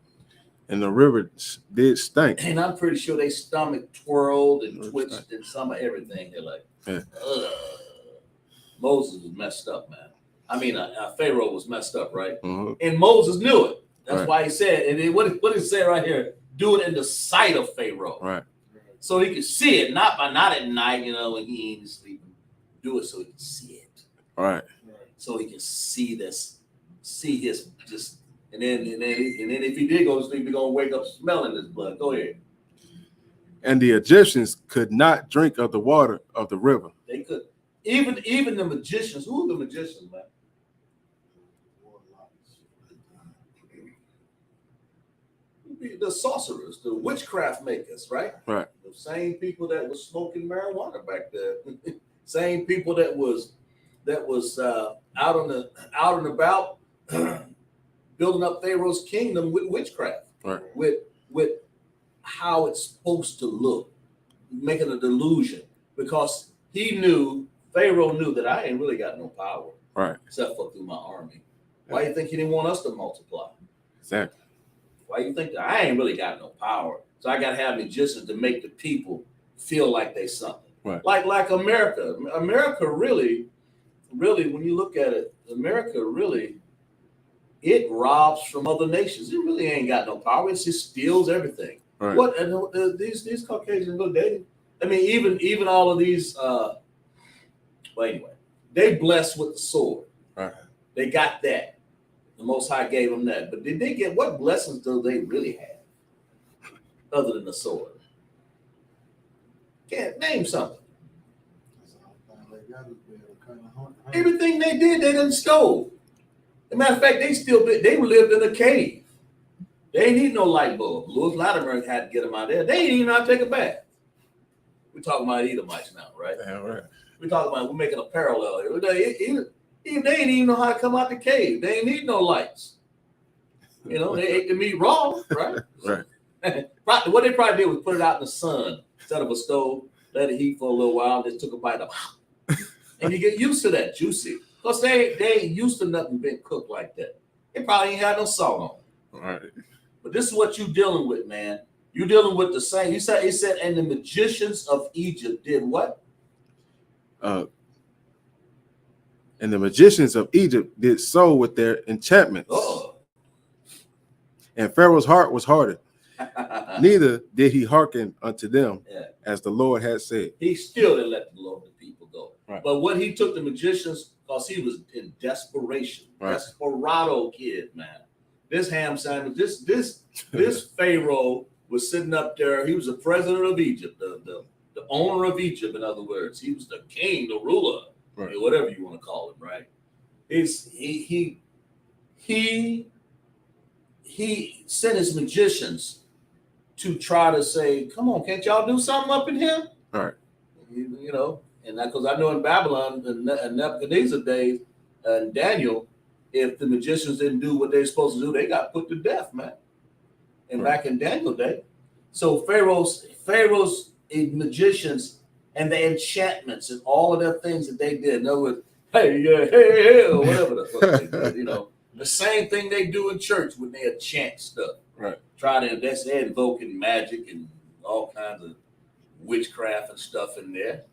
And the river did stink. And I'm pretty sure their stomach twirled and twitched and some of everything. They're like, ugh. Moses was messed up, man. I mean, Pharaoh was messed up, right? Mm-hmm. And Moses knew it. That's Right. why he said, and what did it say right here? Do it in the sight of Pharaoh. Right. So he could see it, not at night, when he ain't sleeping. do it so he can see it. Right. So he can see this, see his just, and then if he did go to sleep, he's gonna wake up smelling this blood. Go ahead. And the Egyptians could not drink of the water of the river. They could even the magicians. Who are the magicians, man? The sorcerers, the witchcraft makers, right? Right. The same people that was smoking marijuana back there. Same people that was out and about building up Pharaoh's kingdom with witchcraft, Right. with how it's supposed to look, making a delusion, because Pharaoh knew that I ain't really got no power, Right. except for through my army. Why you think he didn't want us to multiply? Exactly. Why you think that I ain't really got no power? So I gotta have magicians to make the people feel like they something. Right. Like America. America really, when you look at it, America really, it robs from other nations. It really ain't got no power. It just steals everything. Right. What these Caucasians look dating? I mean, even all of these. Well, anyway, they blessed with the sword. Right. They got that. The Most High gave them that. But did they get, what blessings do they really have other than the sword? Can't name something. Everything they did, they done stole. As a matter of fact, they lived in a cave. They ain't need no light bulb. Louis Latimer had to get them out there. They ain't even know how to take a bath. We're talking about Edomites now, right? Yeah, right. We're making a parallel here. They ain't even know how to come out the cave. They ain't need no lights. You know, they ate the meat raw, right? Right. What they probably did was put it out in the sun instead of a stove, let it heat for a little while, and just took a bite of it. And you get used to that, juicy. Because they ain't used to nothing being cooked like that. They probably ain't had no salt on. Right. But this is what you're dealing with, man. You're dealing with the same. He said, and the magicians of Egypt did what? And the magicians of Egypt did so with their enchantments. Oh. And Pharaoh's heart was hardened. Neither did he hearken unto them, as the Lord had said. He still didn't let the Lord the people go. Right. But what he took the magicians, because he was in desperation. Right. Desperado kid, man. This ham sandwich, this Pharaoh was sitting up there. He was the president of Egypt, the owner of Egypt, in other words. He was the king, the ruler, Right. whatever you want to call him, right? He sent his magicians to try to say, come on, can't y'all do something up in here? All right. You know, and that, because I know in Babylon, in Nebuchadnezzar days, and Daniel, if the magicians didn't do what they're supposed to do, they got put to death, man. And Right. back in Daniel day. So Pharaoh's magicians and the enchantments and all of the things that they did. In other words, hey, or whatever the fuck they did, you know. The same thing they do in church when they enchant stuff. Right. They're invoking magic and all kinds of witchcraft and stuff in there.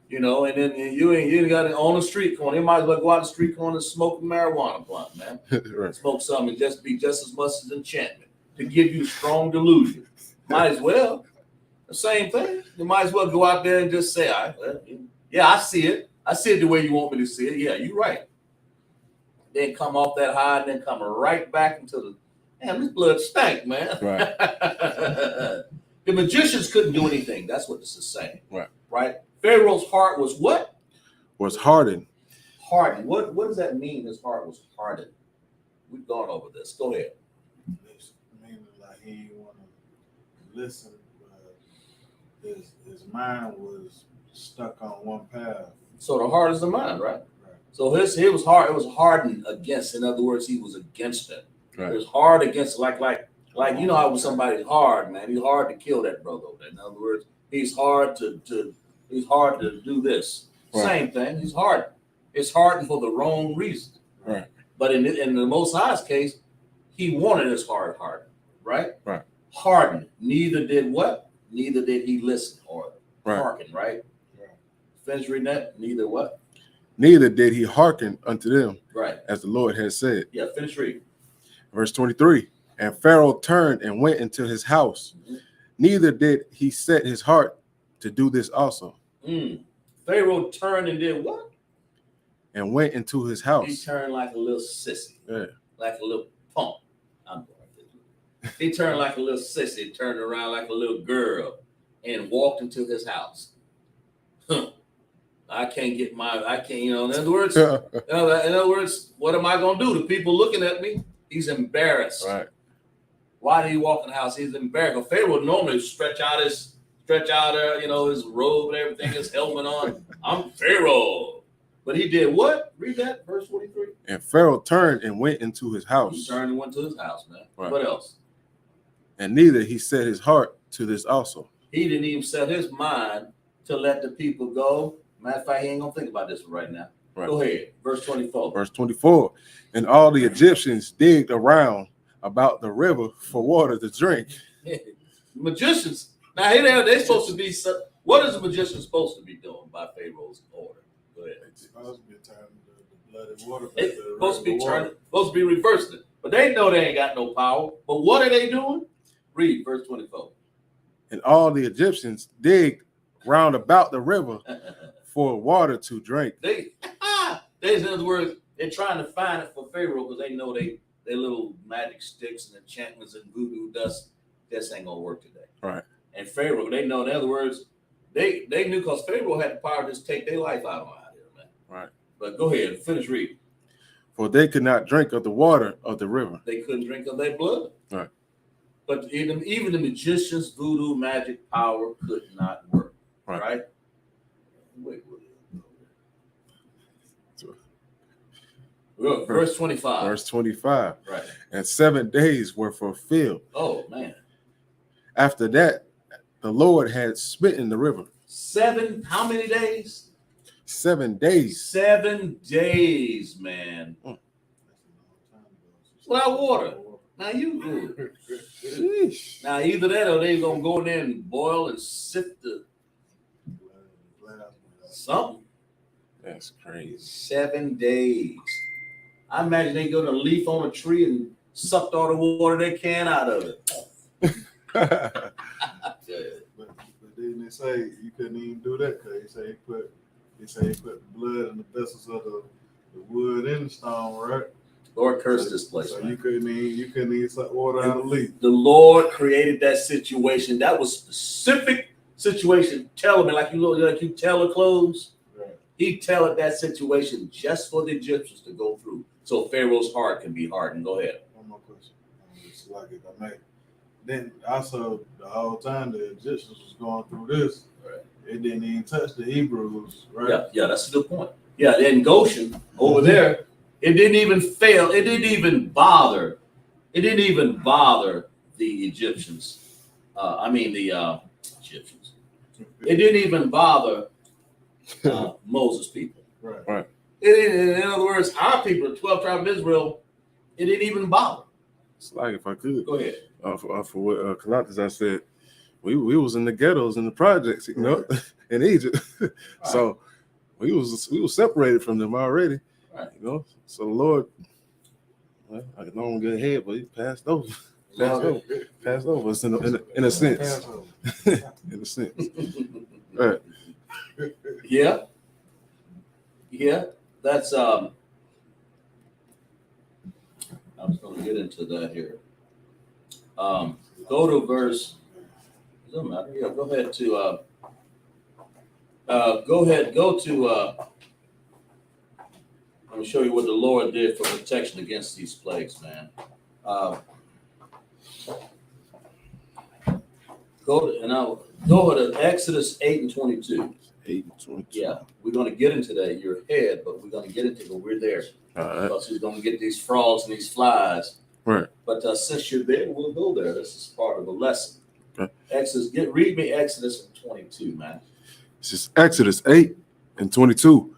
You know, and then you ain't got it on the street corner. You might as well go out the street corner and smoke a marijuana blunt, man. Right. Smoke something and just be just as much as enchantment to give you strong delusion. Might as well. The same thing. You might as well go out there and just say, yeah, I see it. I see it the way you want me to see it. Yeah, you're right. Then come off that high and then come right back into the, damn, this blood stank, man. Right. The magicians couldn't do anything. That's what this is saying. Right. Right? Pharaoh's heart was what? Was hardened. Hardened. What does that mean? His heart was hardened. We've gone over this. Go ahead. Meaning like he didn't want to listen, but his mind was stuck on one path. So the heart is the mind, right? Right. So it was hard. It was hardened against. In other words, he was against it. Right. It was hard against, like you know how when somebody's hard, man, he's hard to kill that brother. In other words, he's hard to do this. Right. Same thing. He's hardened. It's hardened for the wrong reason. Right. But in the Most High's case, he wanted his heart hardened. Right. Right. Hardened. Neither did what? Neither did he listen or hearken. Right. Finish reading that. Neither what? Neither did he hearken unto them, Right. as the Lord had said. Yeah. Finish reading. Verse 23. And Pharaoh turned and went into his house. Mm-hmm. Neither did he set his heart to do this also. Pharaoh turned and did what? and went into his He house. turned like a little sissy, Yeah. like a little punk. I'm going to. He turned like a little sissy, turned around like a little girl, and walked into his house. I can't, in other words, what am I going to do? The people looking at me, he's embarrassed. Right. Why did he walk in the house? He's embarrassed. Well, Pharaoh would normally stretch out his robe and everything, his helmet on. I'm Pharaoh. But he did what? Read that, verse 43. And Pharaoh turned and went into his He house. turned and went to his house, man. Right. What else? And neither he set his heart to this also. He didn't even set his mind to let the people go. Matter of fact, he ain't gonna think about this right now. Right. Go ahead. Verse 24. Verse 24. And all the Egyptians digged around about the river for water to drink. Magicians. Now here they're supposed to be. What is a magician supposed to be doing by Pharaoh's order? Go ahead. It's supposed to be turning the bloody water. It's supposed to be turning, supposed to be reversing it. But they know they ain't got no power. But what are they doing? Read verse 24. And all the Egyptians digged round about the river for water to drink. They in other words, they're trying to find it for Pharaoh because they know they little magic sticks and enchantments and voodoo dust. This ain't gonna work today. Right. And Pharaoh, they know. In other words, they knew because Pharaoh had the power to just take their life out here, man. Right. But go ahead, finish reading. For they could not drink of the water of the river. They couldn't drink of their blood. Right. But even the magicians, voodoo, magic power could not work. Right. Wait. Look, verse 25. Verse 25. Right. And 7 days were fulfilled. Oh man. After that, the Lord had smitten the river. How many days? 7 days. 7 days, man. Without water. Now you good. Sheesh. Now either that or they gonna go in there and boil and sift the something. That's crazy. 7 days. I imagine they go to a leaf on a tree and sucked all the water they can out of it. But then they say you couldn't even do that because he put the blood in the vessels of the wood and the stone, right? Lord cursed this place. So Man. you couldn't even suck water out of the leaf. The Lord created that situation. That was specific situation. Tell me, like you tell the clothes. Right. He tailored that situation just for the Egyptians to go through, so Pharaoh's heart can be hardened. Go ahead. One more question. It's like if I may. Then also the whole time the Egyptians was going through this, Right. it didn't even touch the Hebrews, right? Yeah, that's a good point. Yeah, in Goshen over there, it didn't even fail. It didn't even bother. It didn't even bother the Egyptians. The Egyptians. It didn't even bother Moses' people. Right. In other words, our people, the 12 tribes of Israel, it didn't even bother. It's like if I could. Go ahead. For what Kalatas, I said, we was in the ghettos in the projects, in Egypt. So we was separated from them already. Right. So the Lord, well, I don't want to get ahead, but he passed over. Passed over us in a sense. In a sense. Right. Yeah. That's I was going to get into that here. Go to verse. Doesn't matter. Yeah, go ahead to. Go to. Let me show you what the Lord did for protection against these plagues, man. Go to Exodus 8 and 22. 8 and 22. Yeah, we're going to get into that. You're ahead, but we're going to get into it when we're there. All right. Because he's going to get these frogs and these flies. Right. But since you're there, we'll go there. This is part of the lesson. Okay. Read me Exodus 22, man. This is Exodus 8 and 22.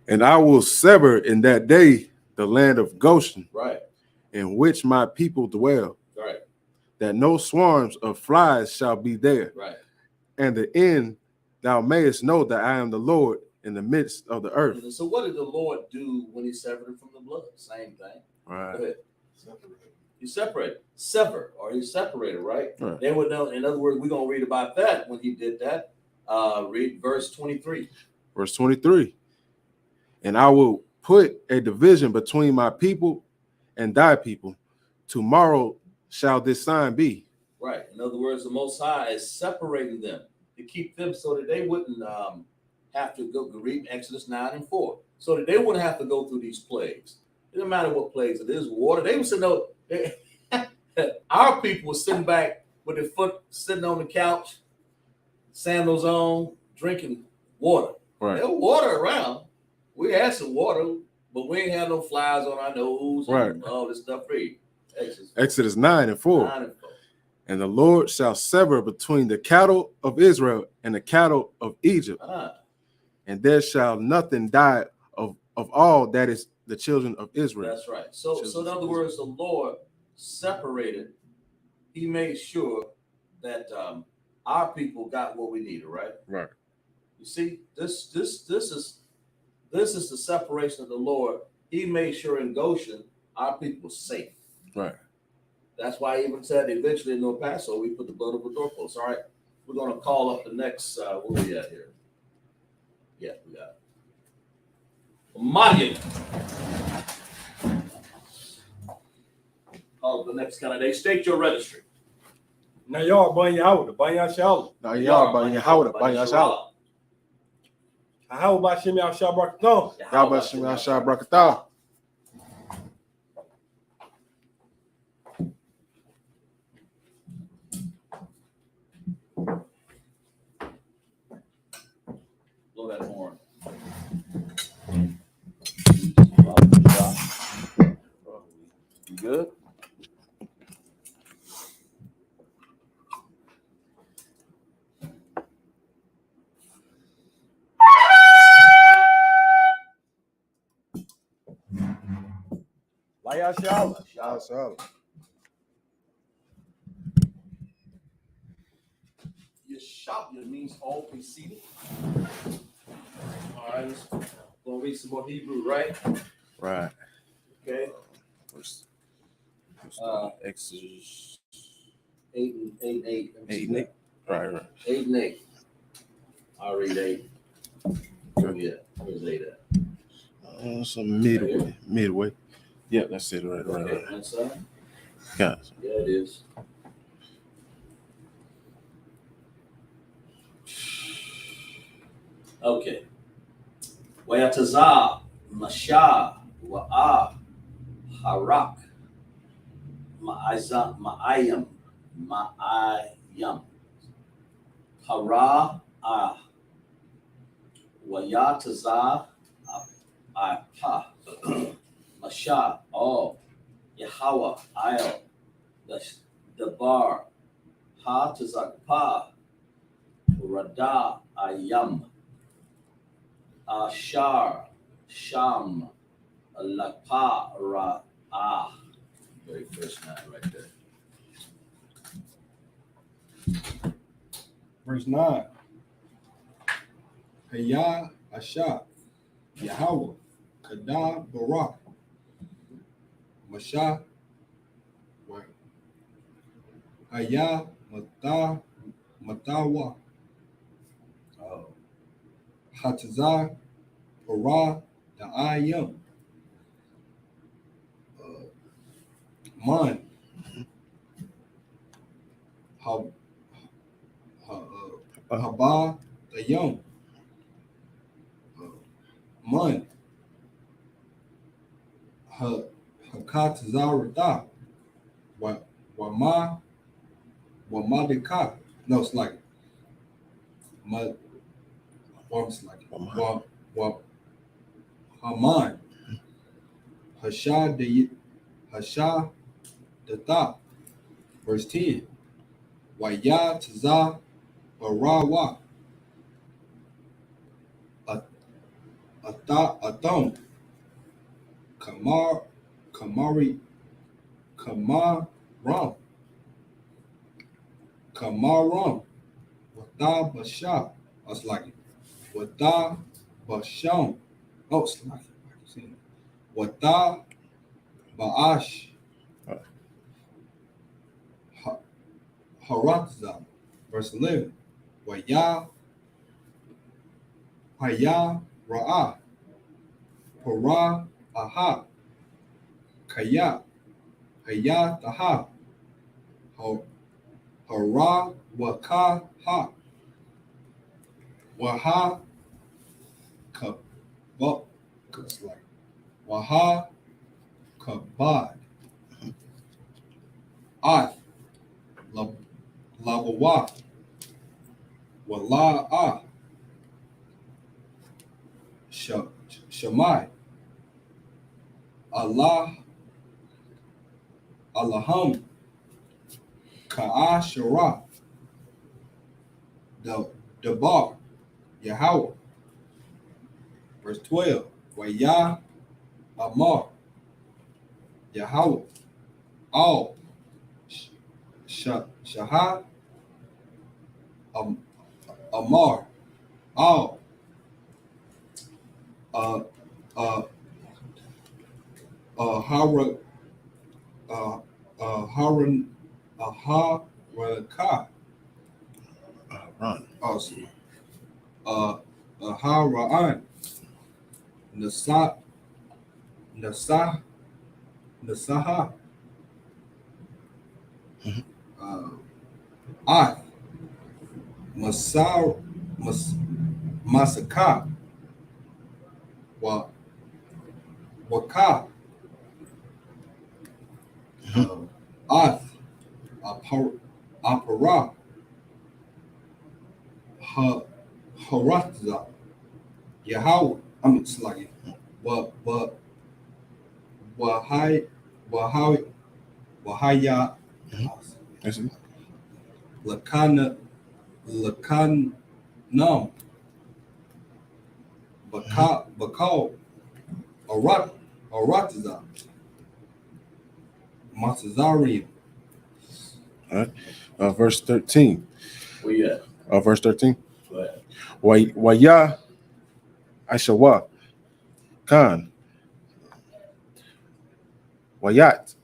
And I will sever in that day the land of Goshen, Right. in which my people dwell, Right. that no swarms of flies shall be there. Right. And the end thou mayest know that I am the Lord in the midst of the earth. So what did the Lord do when he severed it from the blood? Same thing. Right. Go ahead. He separated, right? Right. They would know. In other words, we're going to read about that when he did that. Read verse 23. Verse 23. And I will put a division between my people and thy people. Tomorrow shall this sign be. Right. In other words, the Most High is separating them to keep them so that they wouldn't have to go read Exodus 9:4, so that they wouldn't have to go through these plagues. It doesn't matter what plagues it is, water. They were sitting our people were sitting back with their foot sitting on the couch, sandals on, drinking water. Right. There was water around. We had some water, but we ain't had no flies on our nose and all this stuff. Read Exodus 9:4. 9:4. And the Lord shall sever between the cattle of Israel and the cattle of Egypt, and there shall nothing die of all that is the children of Israel. That's right. So in other words, the Lord separated. He made sure that our people got what we needed. Right. Right. You see, this is the separation of the Lord. He made sure in Goshen our people were safe. Right. That's why he even said eventually in no Passover, we put the blood over the doorpost. All right, we're going to call up the next, where we at here? Yeah, we got it. Monument. Call up the next candidate. State your registry. Now y'all bring you out, bring y'all shallow. Now y'all bring your house, bring your shout. How about Shimmy out Shabrak? No. Y'all about Shimmy Ashah Brakatah. Blow that horn. You good? Why y'all shallow? Your shop means all preceding. All right, let's go read some more Hebrew, right? Right. Okay. Exodus 8 and 8. 8 and 8. Right. 8 and 8. I'll read 8. Oh, yeah. Where's 8 at? Some midway. Yeah, that's it. Right. Okay, that's Guys. yeah, it is. Okay. Wayatazah, Masha, Wa'ah, Harak, Ma'ayam, Hara, Wayatazah, Pa, Masha, all, Yahweh, I'll, Dabar, Ha Tazakpa, Rada, Ayam, Ashar, Sham, Lapa, Ra'ah. Very first man right there. Verse 9. Hayah Asha, Yahweh, Kadah Barak, Masha, Hayah Matawa, Hatazah, Parah, Da'ayim, Man, Haba, Dayam, Man, Hakatazarata, Wamadika. No, it's like Haman, Hasha Data. Verse 10. Waya Taza Barawa Athon Kamaram Wata Basha. I was like Wata Basham. Oh, it's like Wata Baash Haratza. Verse 11. Waya Haya Ra'ah Para aha. Kaya. Haya taha. Hara waka ha. Waha kabak. It's like Waha kabad. Ath. Labawa. Wala ah. Shamai. Allah. Allahum. Ka'a Shara. The bar. Yahweh. Verse 12. Waya Amar. Yahweh. All. Shahah. Amar. All. Hara. Haran. Haraka. Run. Also. Haraan. Nasa. Nasaha. Ath. Masaka. Waka. Ath. Apara. Haratza. Yahweh. It's like it. Wahaya. That's it. Lakanam. Bakal. Aratza. Masazarian. Verse 13. Where you at? Verse 13. Go ahead. Waya Ashawa Khan Wayat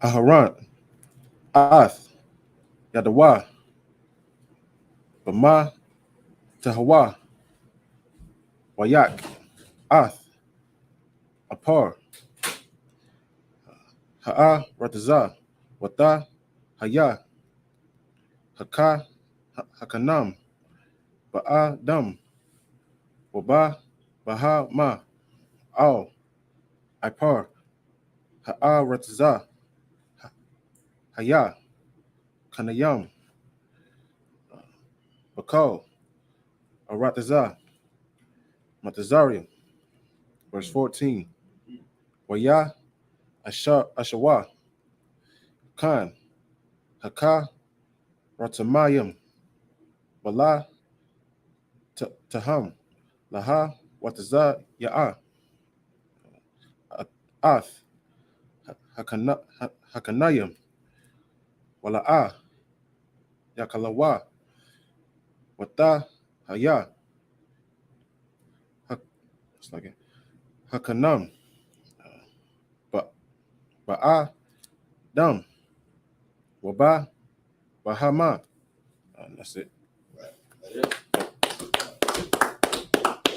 Aharan Ath Yadawa Bama Tahawa Wayak Ath Apar Ha'a Rataza Wata Haya Haka Hakanam Ba'a Dam Waba Baha Ma Al Ipar Ha'a Rataza Haya Kanayam Bakal Arataza Matazarium. Verse 14. Waya Ashawa Khan Haka Ratamayam Bala Taham Laha Wataza Ya'a Ath Hakanayam Wala'a Yakalawa Wata Haya it's like Hakanam Ba'a Dam Waba Bahama. That's it. That is.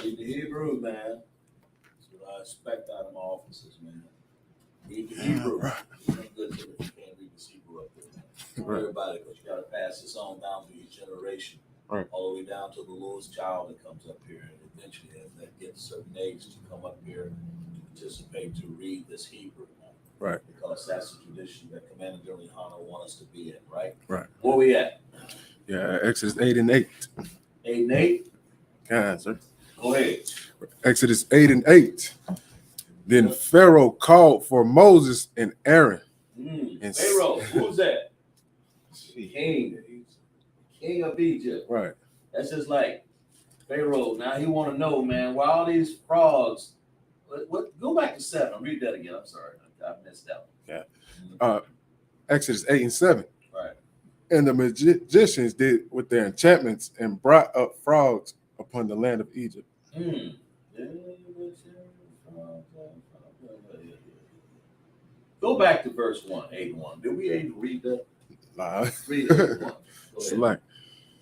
Read the Hebrew, man. That's what I expect out of my officers, man. Read the Hebrew. You ain't good to it if you can't read this Hebrew up there, man. Don't worry about it, because you got to pass this on down through your generation. Right. All the way down to the littlest child that comes up here, and eventually, as that gets a certain age, to come up here to participate, to read this Hebrew, man. Right. Because that's the tradition that Commander General Hunter wants us to be in, right? Right. Where we at? Yeah, Exodus 8 and 8. 8 and 8? God, sir. Go ahead. Exodus 8 and 8. Then Pharaoh called for Moses and Aaron. And Pharaoh, who's that? King of Egypt. Right. That's just like Pharaoh. Now he want to know, man, why all these frogs? What? Go back to 7. Read that again. I'm sorry, I missed that one. Exodus 8 and 7. Right. And the magicians did with their enchantments and brought up frogs upon the land of Egypt. Go back to verse 1, 8 and 1. Did we even read that? Nah. Read 8 and 1. Select.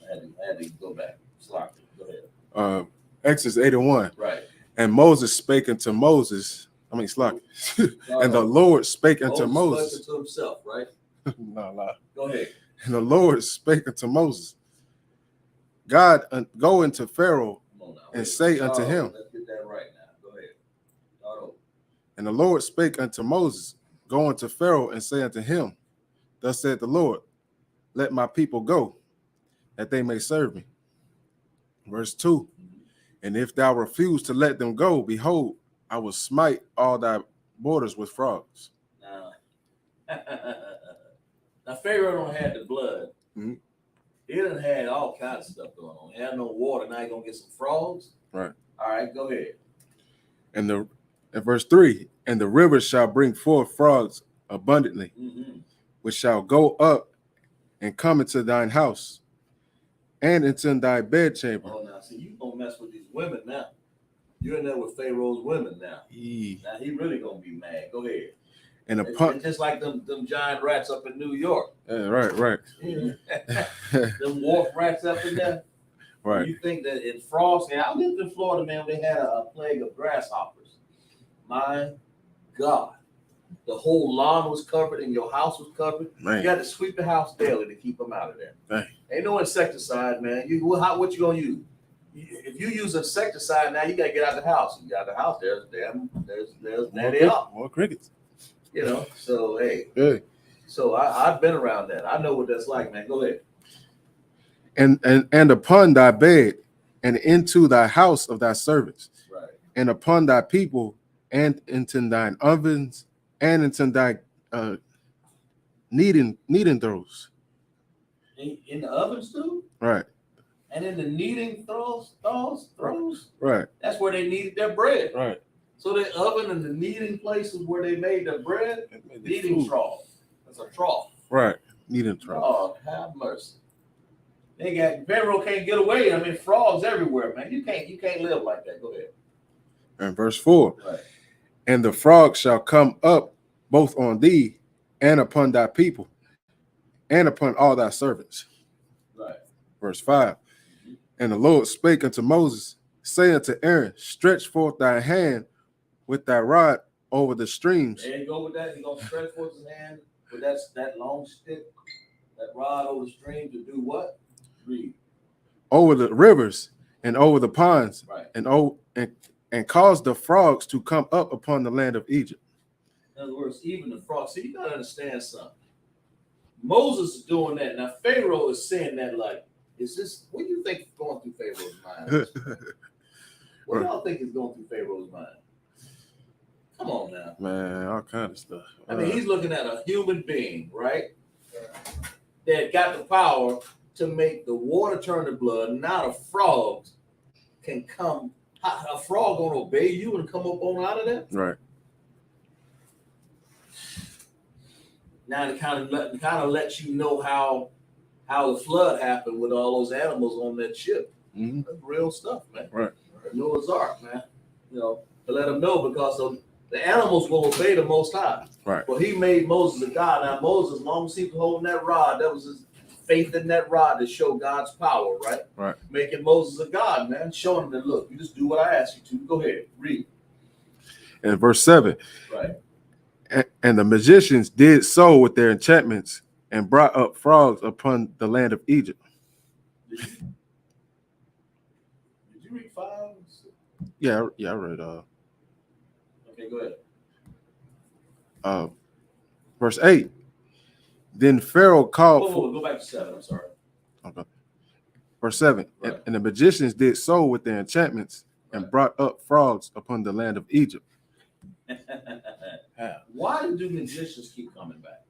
I had to go back. Sloppy. Go ahead. Exodus 8 and 1. Right. And Moses spake unto Moses. I mean, Slack. And the Lord spake unto Moses. Spoke to himself, right? No. Go ahead. And the Lord spake unto Moses, God, go into Pharaoh Come on now. and say unto him. Let's get that right now. Go ahead. Start over. And the Lord spake unto Moses, go unto Pharaoh and say unto him, thus said the Lord, let my people go, that they may serve me. Verse 2, and if thou refuse to let them go, behold, I will smite all thy borders with frogs. Now, now Pharaoh don't have the blood. Mhm. He done had all kinds of stuff going on. He had no water. Now he gonna get some frogs. Right. All right, go ahead. And verse 3, and the rivers shall bring forth frogs abundantly, Mm-hmm. which shall go up and come into thine house and into thy bedchamber. Oh, now see, you gonna mess with these women now. You're in there with Pharaoh's women now. Now he really gonna be mad. Go ahead. And It's just like them giant rats up in New York. right. Them wharf rats up in there. Right. You think that in frogs? And I lived in Florida, man. They had a plague of grasshoppers. My God, the whole lawn was covered and your house was covered. Man. You got to sweep the house daily to keep them out of there. Dang. Ain't no insecticide, man. What you gonna use? If you use insecticide now, you gotta get out of the house. You got the house. There they are. More crickets. You know. So hey. Hey. So I've been around that. I know what that's like, man. Go ahead. And upon thy bed, and into thy house of thy servants, Right. and upon thy people, and into thine ovens, and into thy kneading throws. In the ovens too, Right. and in the kneading throws. Right. That's where they kneaded their bread. Right. So the oven and the kneading places where they made their bread, kneading trough. That's a trough. Right. Kneading trough. Oh, have mercy. They got Pharaoh can't get away. I mean, frogs everywhere, man. You can't live like that. Go ahead. And verse 4. Right. And the frogs shall come up both on thee and upon thy people, and upon all thy servants. Right. Verse 5. And the Lord spake unto Moses, say unto Aaron, stretch forth thy hand with thy rod over the streams. There you go with that. He's gonna stretch forth his hand with that long stick, that rod over the stream to do what? Read. Over the rivers and over the ponds, Right. and cause the frogs to come up upon the land of Egypt. In other words, even the frogs. See, you gotta understand something. Moses is doing that. Now Pharaoh is saying that like, is this what do you think is going through Pharaoh's mind? What do y'all think is going through Pharaoh's mind? Come on now. Man, all kind of stuff. I mean, he's looking at a human being, right? That got the power to make the water turn to blood. Now the frogs can come. A frog gonna obey you and come up on out of there? Right. Now it kind of lets you know how the flood happened with all those animals on that ship. Mm-hmm. That's real stuff, man. Right. Noah's Ark, man. You know, to let them know because the animals will obey the Most High. Right. Well, he made Moses a god. Now Moses, as long as he was holding that rod, that was his faith in that rod to show God's power, right? Right. Making Moses a god, man. Showing him that, look, you just do what I ask you to. Go ahead, read. And verse 7. Right. And the magicians did so with their enchantments and brought up frogs upon the land of Egypt. Did you read 5? Yeah, I read Okay, go ahead. Verse 8. Then Pharaoh called Oh, go back to 7. I'm sorry. Okay. Verse 7. Right. And the magicians did so with their enchantments and brought up frogs upon the land of Egypt. Why do magicians keep coming back?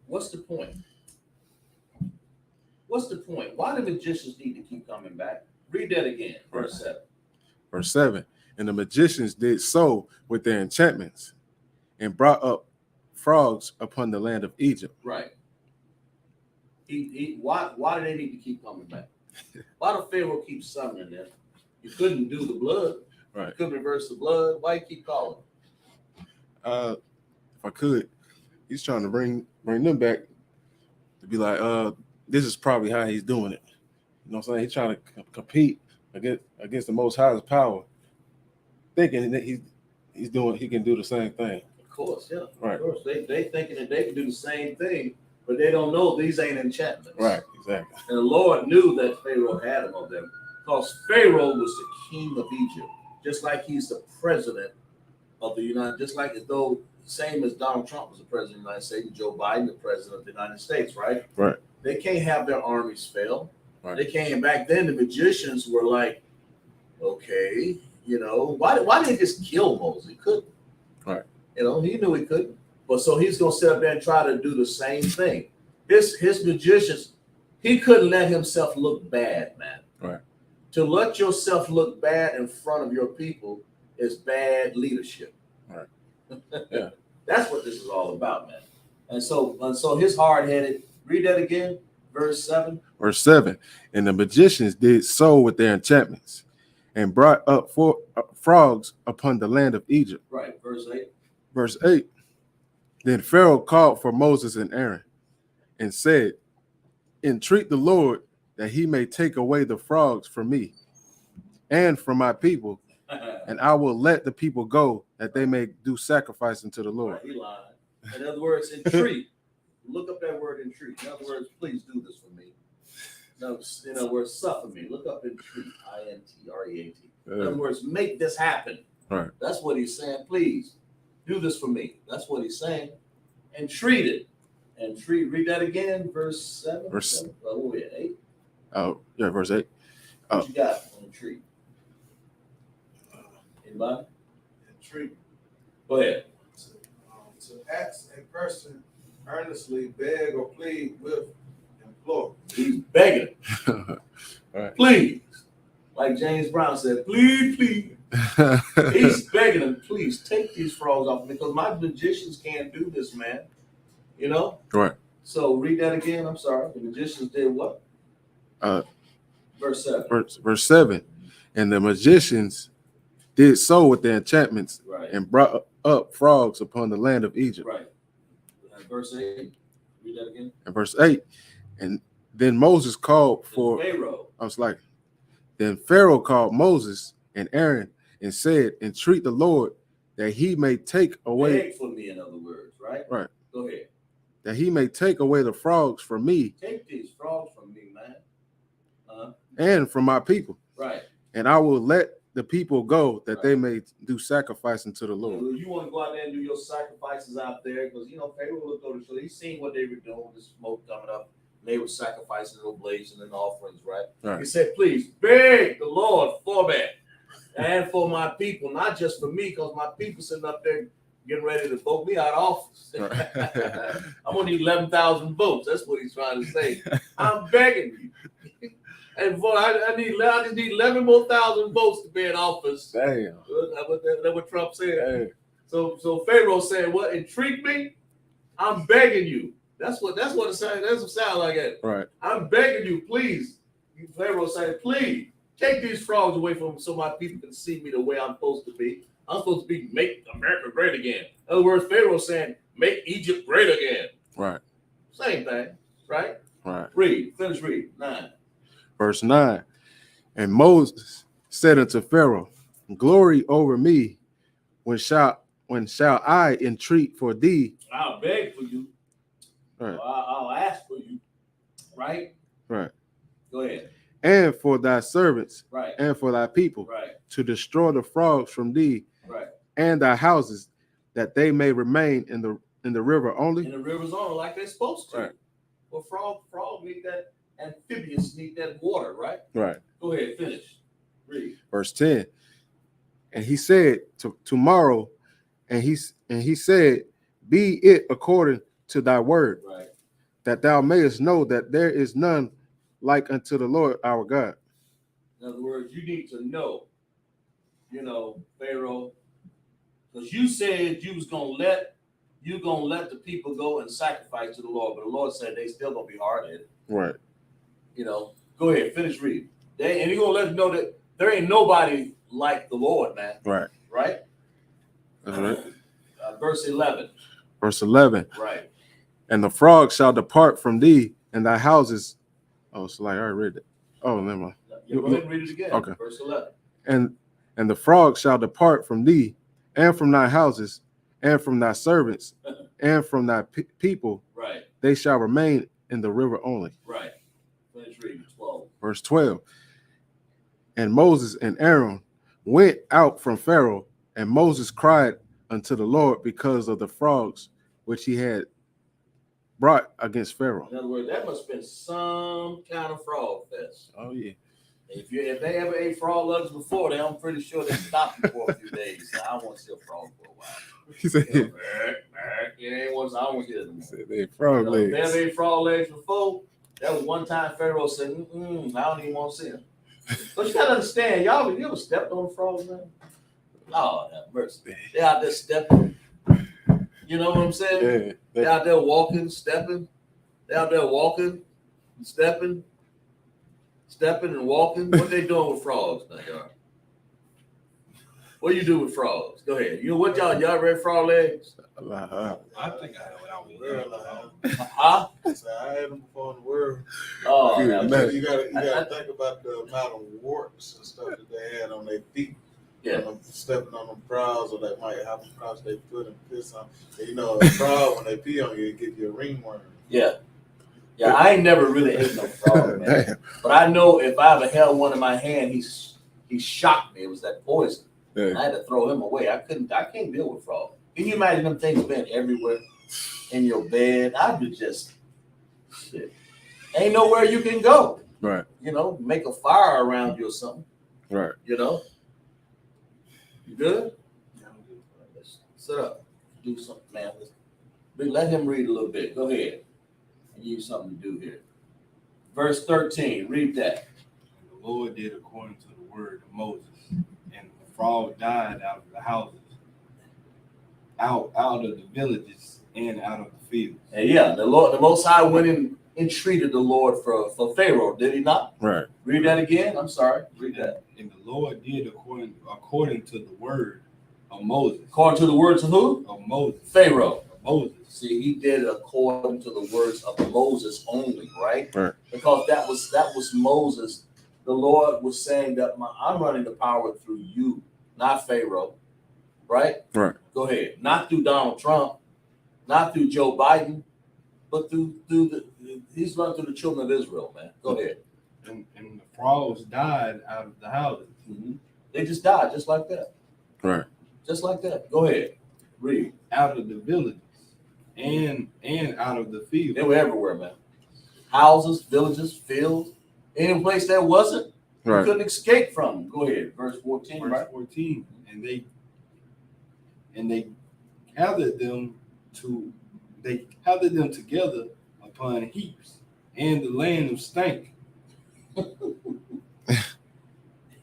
What's the point? What's the point? Why do magicians need to keep coming back? Read that again, verse 7. Verse 7. And the magicians did so with their enchantments and brought up frogs upon the land of Egypt. Right. Why do they need to keep coming back? Why do Pharaoh keep summoning them? You couldn't do the blood. Right. You couldn't reverse the blood. Why you keep calling? If I could, he's trying to bring them back to be like, this is probably how he's doing it. You know what I'm saying? He's trying to compete against the Most High's power, thinking that he can do the same thing. Of course, yeah. Right. Of course. They thinking that they can do the same thing, but they don't know these ain't enchantments. Right, exactly. And the Lord knew that Pharaoh had them of them, because Pharaoh was the king of Egypt, just like he's the president of the United, just like as though same as Donald Trump was the president of the United States, and Joe Biden the president of the United States, right? Right. They can't have their armies fail. Right. They can't. Back then, the magicians were like, okay, why did he just kill Moses? He couldn't. Right. He knew he couldn't. But so he's gonna sit up there and try to do the same thing. His magicians, he couldn't let himself look bad, man. Right. To let yourself look bad in front of your people is bad leadership. Right. Yeah. That's what this is all about, man. And so his hard-headed, read that again, verse 7. Verse 7. And the magicians did so with their enchantments, and brought up frogs upon the land of Egypt. Right, verse 8. Verse 8. Then Pharaoh called for Moses and Aaron, and said, entreat the Lord that he may take away the frogs from me and from my people, and I will let the people go, that they may do sacrifice unto the Lord. Right, he lied. In other words, entreat. Look up that word entreat. In other words, please do this for me. No, in other words, suffer me. Look up entreat. INTREAT. In other words, make this happen. Right. That's what he's saying. Please do this for me. That's what he's saying. Entreat it. Entreat. Read that again. Verse 7. Verse 7. Oh, yeah, 8. Oh, yeah, verse 8. What you got on entreat? Anybody? Entreat. Go ahead. To ask a person earnestly, beg or plead with, implore. He's begging. Right. Please. Like James Brown said, please, please. He's begging him, please take these frogs off, because my magicians can't do this, man. Right. So read that again. I'm sorry. The magicians did what? Verse 7. Verse 7. And the magicians did so with their enchantments, Right. and brought up frogs upon the land of Egypt. Right. And verse 8. Read that again. And verse 8. And then Moses called for Pharaoh. I was like, then Pharaoh called Moses and Aaron and said, entreat the Lord that he may take away. Beg for me, in other words, right? Right. Go ahead. That he may take away the frogs from me Take these frogs from me, man. and from my people, Right. and I will let the people go, that they may do sacrifice unto the Lord. You want to go out there and do your sacrifices out there, because Pharaoh looked over the shoulder. He's seen what they were doing, the smoke coming up. They were sacrificing and oblation and offerings, right? Right. He said, please beg the Lord for me and for my people, not just for me, because my people sitting up there getting ready to vote me out of office. Right. I'm gonna need 11,000 votes. That's what he's trying to say. I'm begging you. And boy, I just need 11 more thousand votes to be in office. Damn. That's what Trump said. Hey. So Pharaoh said, "What? Entreat me? I'm begging you." That's what it sounds. That's what it sounds like. It. Right. I'm begging you, please. Pharaoh said, "Please take these frogs away from me, so my people can see me the way I'm supposed to be. I'm supposed to be make America great again." In other words, Pharaoh saying, "Make Egypt great again." Right. Same thing, right? Right. Read. Finish read. 9. Verse 9. And Moses said unto Pharaoh, glory over me, when shall I entreat for thee? I'll beg for you. Right. I'll ask for you. Right? Right. Go ahead. And for thy servants, Right. and for thy people, Right. to destroy the frogs from thee, Right. and thy houses, that they may remain in the river only. And the river's on like they're supposed to. Right. Well, frog need that. Amphibians need that water, right? Right. Go ahead, finish. Read. Verse 10. And he said tomorrow, and he said, be it according to thy word, Right. that thou mayest know that there is none like unto the Lord our God. In other words, you need to know, Pharaoh, because you said you gonna let the people go and sacrifice to the Lord, but the Lord said they still gonna be hard-headed. Right. Go ahead, finish reading. And you're gonna let them know that there ain't nobody like the Lord, man. Right. Right? That's right. Verse 11. Verse 11. Right. And the frogs shall depart from thee, and thy houses. Oh, so like I already read it. Oh, never mind. Yeah, go ahead and read it again. Okay. Verse 11. And the frogs shall depart from thee, and from thy houses, and from thy servants, and from thy people. Right, They shall remain in the river only. right. Finish reading 12. Verse 12. And Moses and Aaron went out from Pharaoh, and Moses cried unto the Lord because of the frogs which he had brought against Pharaoh. In other words, that must have been some kind of frog fest. Oh yeah. If they ever ate frog legs before, then I'm pretty sure they stopped for a few days. So I don't want to see a frog for a while. He said, You know, it ain't once. I don't want to hear it anymore. they frog You know, if they legs. ever ate frog legs before, that was one time Pharaoh said, I don't even want to see them. But you gotta understand, y'all, you ever stepped on frogs, man? Oh, have mercy. They out there stepping. You know what I'm saying? Yeah. They out there walking, stepping. They out there walking, stepping and walking. What they doing with frogs now, y'all? What do you do with frogs? Go ahead. You know what y'all read frog legs? I think I had when I was World, Huh? So I had them before in the world. Oh, Good now, man. You gotta think about the amount of warts and stuff that they had on their feet. yeah. Them stepping on them frogs, or they might have them across their foot and piss on. And you know, a frog when they pee on you, it give you a ringworm. Yeah. Yeah, I ain't never really ate no frog, man. Damn. But I know if I ever held one in my hand, he shocked me. It was that poison. Yeah. I had to throw him away. I can't deal with frogs. Can you imagine them things being everywhere in your bed? I would just shit. Ain't nowhere you can go. Right. You know, make a fire around you or something. Right. You know? You good? Let's sit up. Do something, man. Let him read a little bit. Go ahead. I give you something to do here. Verse 13. Read that. The Lord did according to the word of Moses, and the frog died out of the houses, out of the villages, and out of the fields. And yeah, the Most High went in and treated the Lord for Pharaoh, did he not? Right. Read that again. I'm sorry. Read that. And the Lord did according to the word of Moses. According to the words of who? Of Moses. Pharaoh. Of Moses. See, he did it according to the words of Moses only, right? Right. Because that was Moses. The Lord was saying that I'm running the power through you, not Pharaoh, right? Right. Go ahead. Not through Donald Trump, not through Joe Biden, but he's running through the children of Israel, man. Go ahead. And the frogs died out of the houses. Mm-hmm. They just died, just like that. Right. Just like that. Go ahead. Read. Out of the villages and out of the fields. They were everywhere, man. Houses, villages, fields, any place that wasn't, you Right. couldn't escape from them. Go ahead. Verse 14, Verse right? 14. And they gathered them together upon heaps, and the land stank.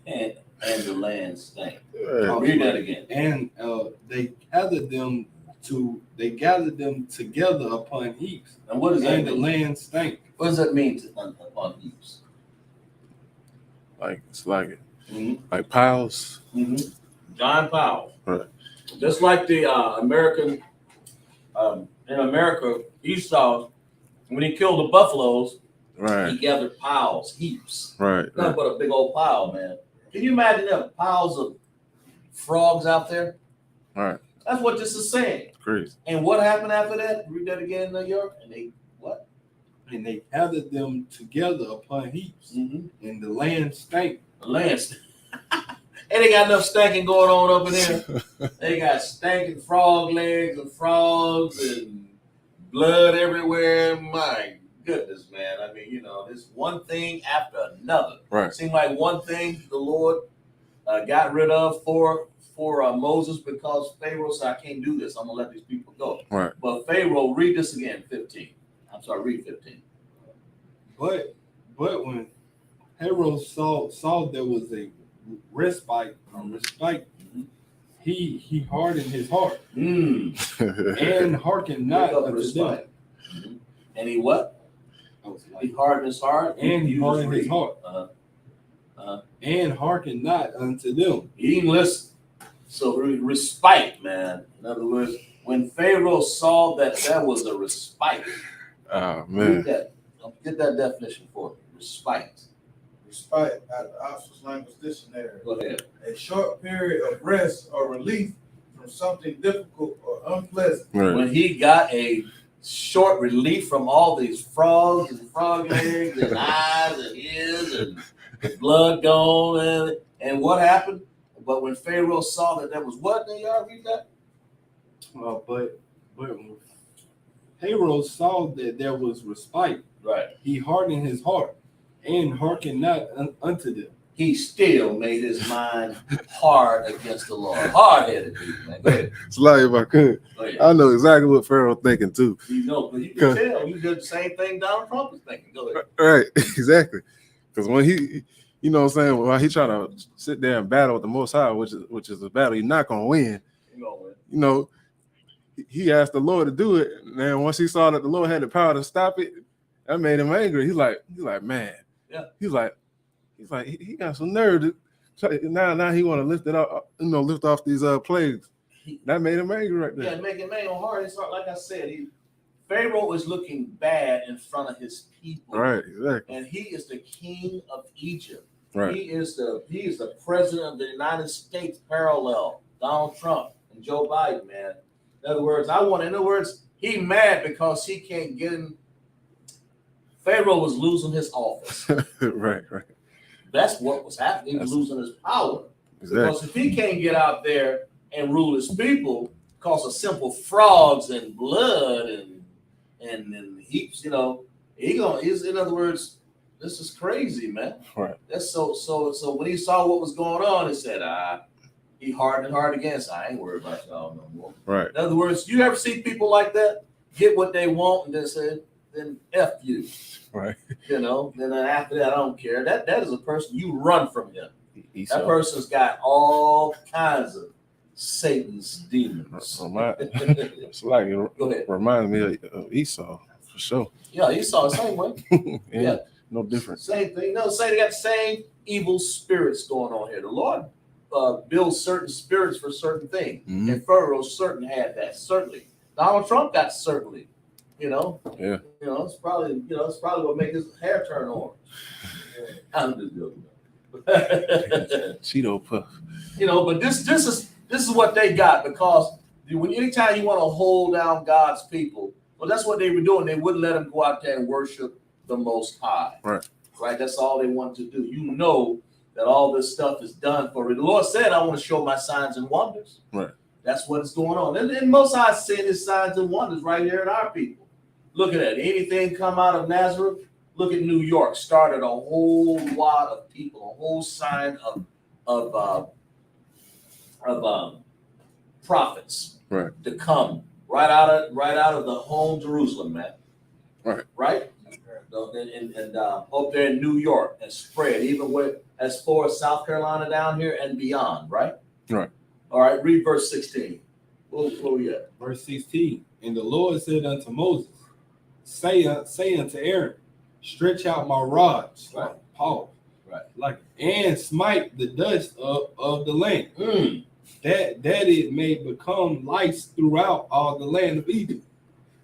And the land stank. Right. Read that again. And they gathered them together upon heaps, And what does that and the mean? land stank. What does that mean upon heaps? Like it's like Mm-hmm. like piles. Mm-hmm. John Powell. Right. Just like the American, in America, Esau, when he killed the buffaloes, Right. he gathered piles, heaps. Right. Nothing Right. but a big old pile, man. Can you imagine them piles of frogs out there? Right. That's what this is saying. Crazy. And what happened after that? Read that again in New York. And they what? And they gathered them together upon heaps, Mm-hmm. and the land stank. The land. And they got enough stanking going on up in there. They got stanking frog legs and frogs and blood everywhere. My goodness, man. I mean, this one thing after another. Right. Seemed like one thing the Lord got rid of for Moses because Pharaoh said, I can't do this. I'm going to let these people go. Right. But Pharaoh, read this again, 15. I'm sorry, read 15. But when Pharaoh saw there was a respite, he hardened his heart and hearkened not Look up unto them. respite. Mhm. And he what? I was He like, hardened his heart. and he You hardened just his read. heart and hearkened not unto them. He didn't listen. So respite, man. In other words, when Pharaoh saw that there was a respite, Oh read man. that. Get that definition for me. Respite. respite at the Oxford Language Dictionary. Go ahead. A short period of rest or relief from something difficult or unpleasant. Right. When he got a short relief from all these frogs and frog legs and eyes and ears and the blood gone, and what happened? But when Pharaoh saw that there was what, did y'all read that? But when Pharaoh saw that there was respite, Right. he hardened his heart and hearkened not unto them. He still made his mind hard against the Lord. Hard-headed dude, man. Go ahead. It's like if I could. Go ahead. I know exactly what Pharaoh thinking too. You know, but you can tell you did the same thing Donald Trump was thinking. Go ahead. Right, exactly. Because when he, you know what I'm saying, while he trying to sit there and battle with the Most High, which is a battle you're not gonna win, You know, man. you know, he asked the Lord to do it. And then once he saw that the Lord had the power to stop it, that made him angry. He's like, man. Yeah. He's like, he got some nerve to now he want to lift it up, lift off these plagues. That made him angry right there. Yeah, make it man hard. It's not like I said, Pharaoh is looking bad in front of his people. Right, exactly. And he is the king of Egypt. Right. He is the president of the United States parallel, Donald Trump and Joe Biden, man. In other words, he mad because he can't get in. Pharaoh was losing his office. right. That's what was happening. He was losing his power. Exactly. Because if he can't get out there and rule his people because of simple frogs and blood and heaps, in other words, this is crazy, man. Right. That's so when he saw what was going on, he said, he hardened hard against. I ain't worried about y'all no more. Right. In other words, you ever see people like that get what they want and then say, then F you. Right. Then after that, I don't care. That is a person you run from him. That person's got all kinds of Satan's demons. It's like Go ahead. Reminds me of Esau for sure. Yeah, Esau the same way. Yeah. No different. Same thing. No, say they got the same evil spirits going on here. The Lord builds certain spirits for certain things. Mhm. And Pharaoh certainly had that. Certainly. Donald Trump got certainly. Yeah. It's probably what make his hair turn orange. I'm just joking. Cheeto puff. But this is what they got, because anytime you want to hold down God's people, well, that's what they were doing. They wouldn't let them go out there and worship the Most High. Right. That's all they wanted to do. You know that all this stuff is done for it. The Lord said, I want to show my signs and wonders. Right. That's what is going on. And Most High seeing his signs and wonders right here in our people. Look at that. Anything come out of Nazareth? Look at New York. Started a whole lot of people, a whole sign of prophets to come right out of the home Jerusalem, man. Right. And up there in New York and spread even as far as South Carolina down here and beyond. Right. All right. Read verse 16. Where we at? Verse 16. And the Lord said unto Moses, Say unto Aaron, stretch out my rod, Paul, and smite the dust of the land, that it may become lice throughout all the land of Egypt.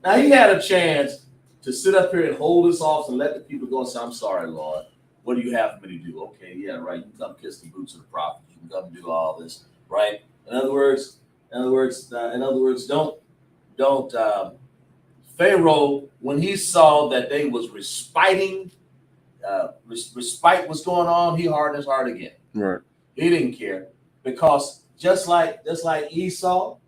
Now he had a chance to sit up here and hold his office and let the people go and say, I'm sorry, Lord. What do you have for me to do? Okay, yeah, right. You can come kiss the boots of the prophet. You can come do all this, right? In other words, don't Pharaoh, when he saw that they was respite was going on, he hardened his heart again. Right. He didn't care, because just like Esau,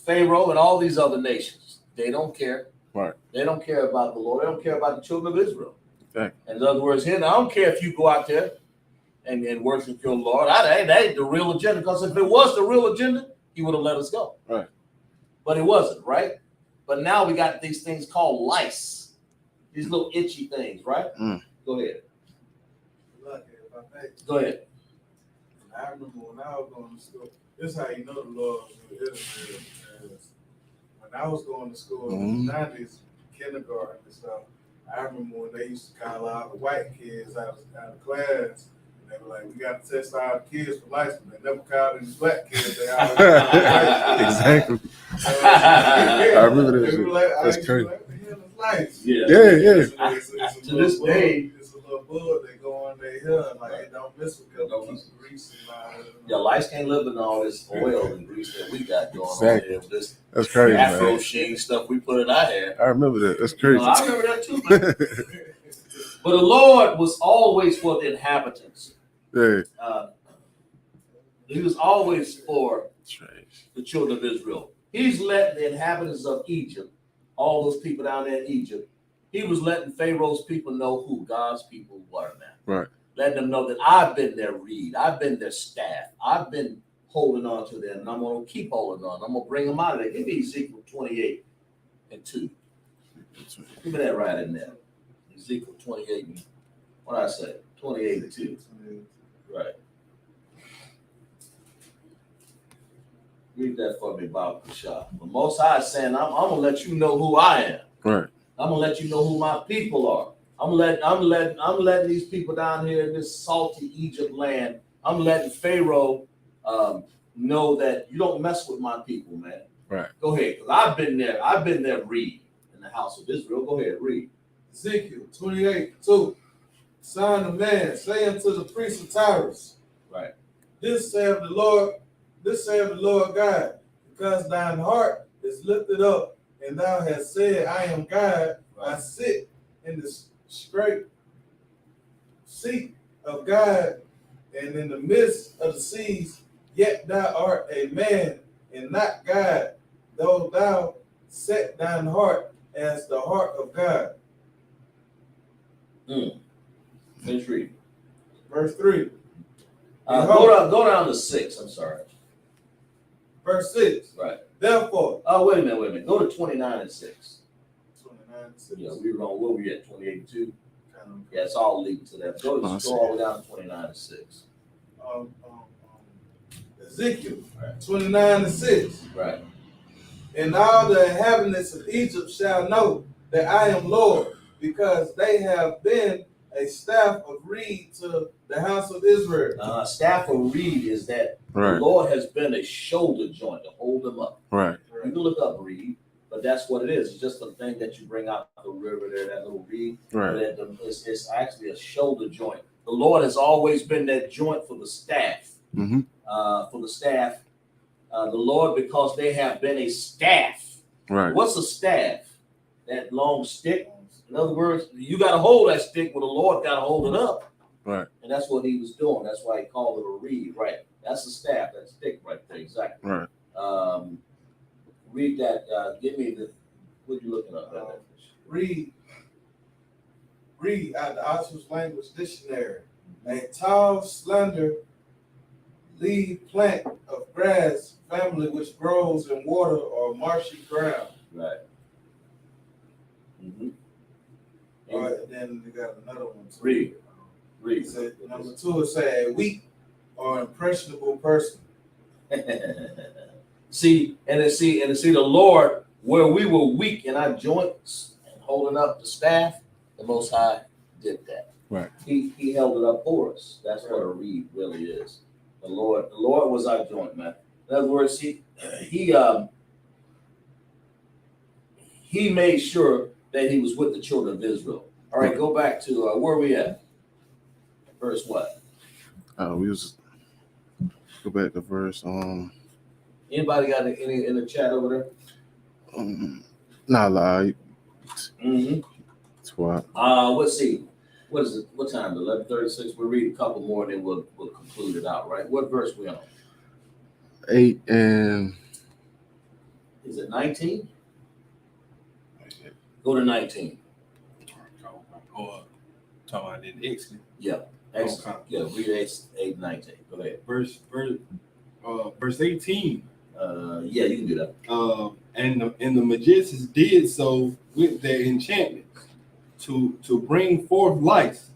Pharaoh, and all these other nations, they don't care. Right. They don't care about the Lord. They don't care about the children of Israel. Okay. In other words, here, I don't care if you go out there and worship your Lord. That ain't the real agenda, because if it was the real agenda, he would have let us go. Right. But it wasn't, right? But now we got these things called lice, these little itchy things, right? Go ahead. Go ahead. I remember when I was going to school, this is how you know the Lord was with Israel. Because when I was going to school in the 90s, kindergarten and stuff, I remember when they used to call out the white kids out of class. They were like, we got to test our kids for lice, but they never called any black kids. They always exactly. I remember that shit. Like, That's crazy. Lice. Yeah. Yeah. It's To this day, little bull that go on their hair, like it don't mess with them, Don't keep mess. grease and all that. Yeah, lights can't live in all this oil and grease that we got going on Exactly. here. This That's crazy, Afro man. sheen stuff we put in our hair. I remember that. That's You crazy. know, I remember that too, man. But the Lord was always for the inhabitants. Yeah. He was always for Strange. the children of Israel. He's letting the inhabitants of Egypt, all those people down there in Egypt, he was letting Pharaoh's people know who God's people were, man. Right. Letting them know that I've been their reed, I've been their staff, I've been holding on to them, and I'm going to keep holding on. I'm going to bring them out of there. Give me Ezekiel 28 and 2. Give me that right in there. Ezekiel 28 and, what did I say? 28 and 2. Right. Read that for me, Bob Bashar. The Most High is saying, I'm going to let you know who I am. Right. I'm gonna let you know who my people are. I'm letting these people down here in this salty Egypt land. I'm letting Pharaoh know that you don't mess with my people, man. Right. Go ahead, because I've been there. I've been there. Read in the house of Israel. Go ahead, read. Ezekiel 28:2. Son of man, say unto the priest of Tyrus, Right. This saith the Lord God, because thine heart is lifted up, and thou hast said, I am God. I sit in the straight seat of God, and in the midst of the seas, yet thou art a man and not God, though thou set thine heart as the heart of God. Finish reading. Verse 3. Go down to 6. I'm sorry. Verse 6. Right. Therefore. Oh, wait a minute. Go to 29 and 6. 29 and 6. Yeah, we were on, what were we at? 28 and 2? Yeah, it's all leading to that. Go all the way down to 29 and 6. Ezekiel 29 and 6. Right. And all the inhabitants of Egypt shall know that I am Lord, because they have been a staff of reed to the house of Israel. Staff of reed is that the Lord has been a shoulder joint to hold them up. Right. You can look up reed, but that's what it is. It's just a thing that you bring out the river there, that little reed. Right. It's actually a shoulder joint. The Lord has always been that joint for the staff. Mm-hmm. For the staff. The Lord, because they have been a staff. Right. What's a staff? That long stick. In other words, you got to hold that stick, but the Lord got to hold it up. Right. And that's what he was doing. That's why he called it a reed. Right. That's a staff. That stick right there. Exactly. Right. Read that. Give me what are you looking up? Read out the Oxford Language Dictionary. A tall, slender leaf plant of grass family which grows in water or marshy ground. Right. Mm-hmm. All right, then we got another one. Read. It said, number 2, it say a weak or impressionable person. see the Lord, where we were weak in our joints and holding up the staff, the Most High did that. Right. He held it up for us. That's what a reed really is. The Lord was our joint, man. In other words, he made sure that he was with the children of Israel. All right, go back to where are we at? Verse what? We was go back to verse. Anybody got any in the chat over there? Nah, lie. Mm-hmm. Twat. Let's see. What is it? What time? 11:36. We'll read a couple more, then we'll conclude it out. Right? What verse we on? 8 and. Is it 19? Go to 19. Or talking about in Exodus. Yeah. Excellent. Yeah. Read 8, 19. Go ahead. Verse 18. Yeah, you can do that. And the magicians did so with their enchantments to bring forth lice,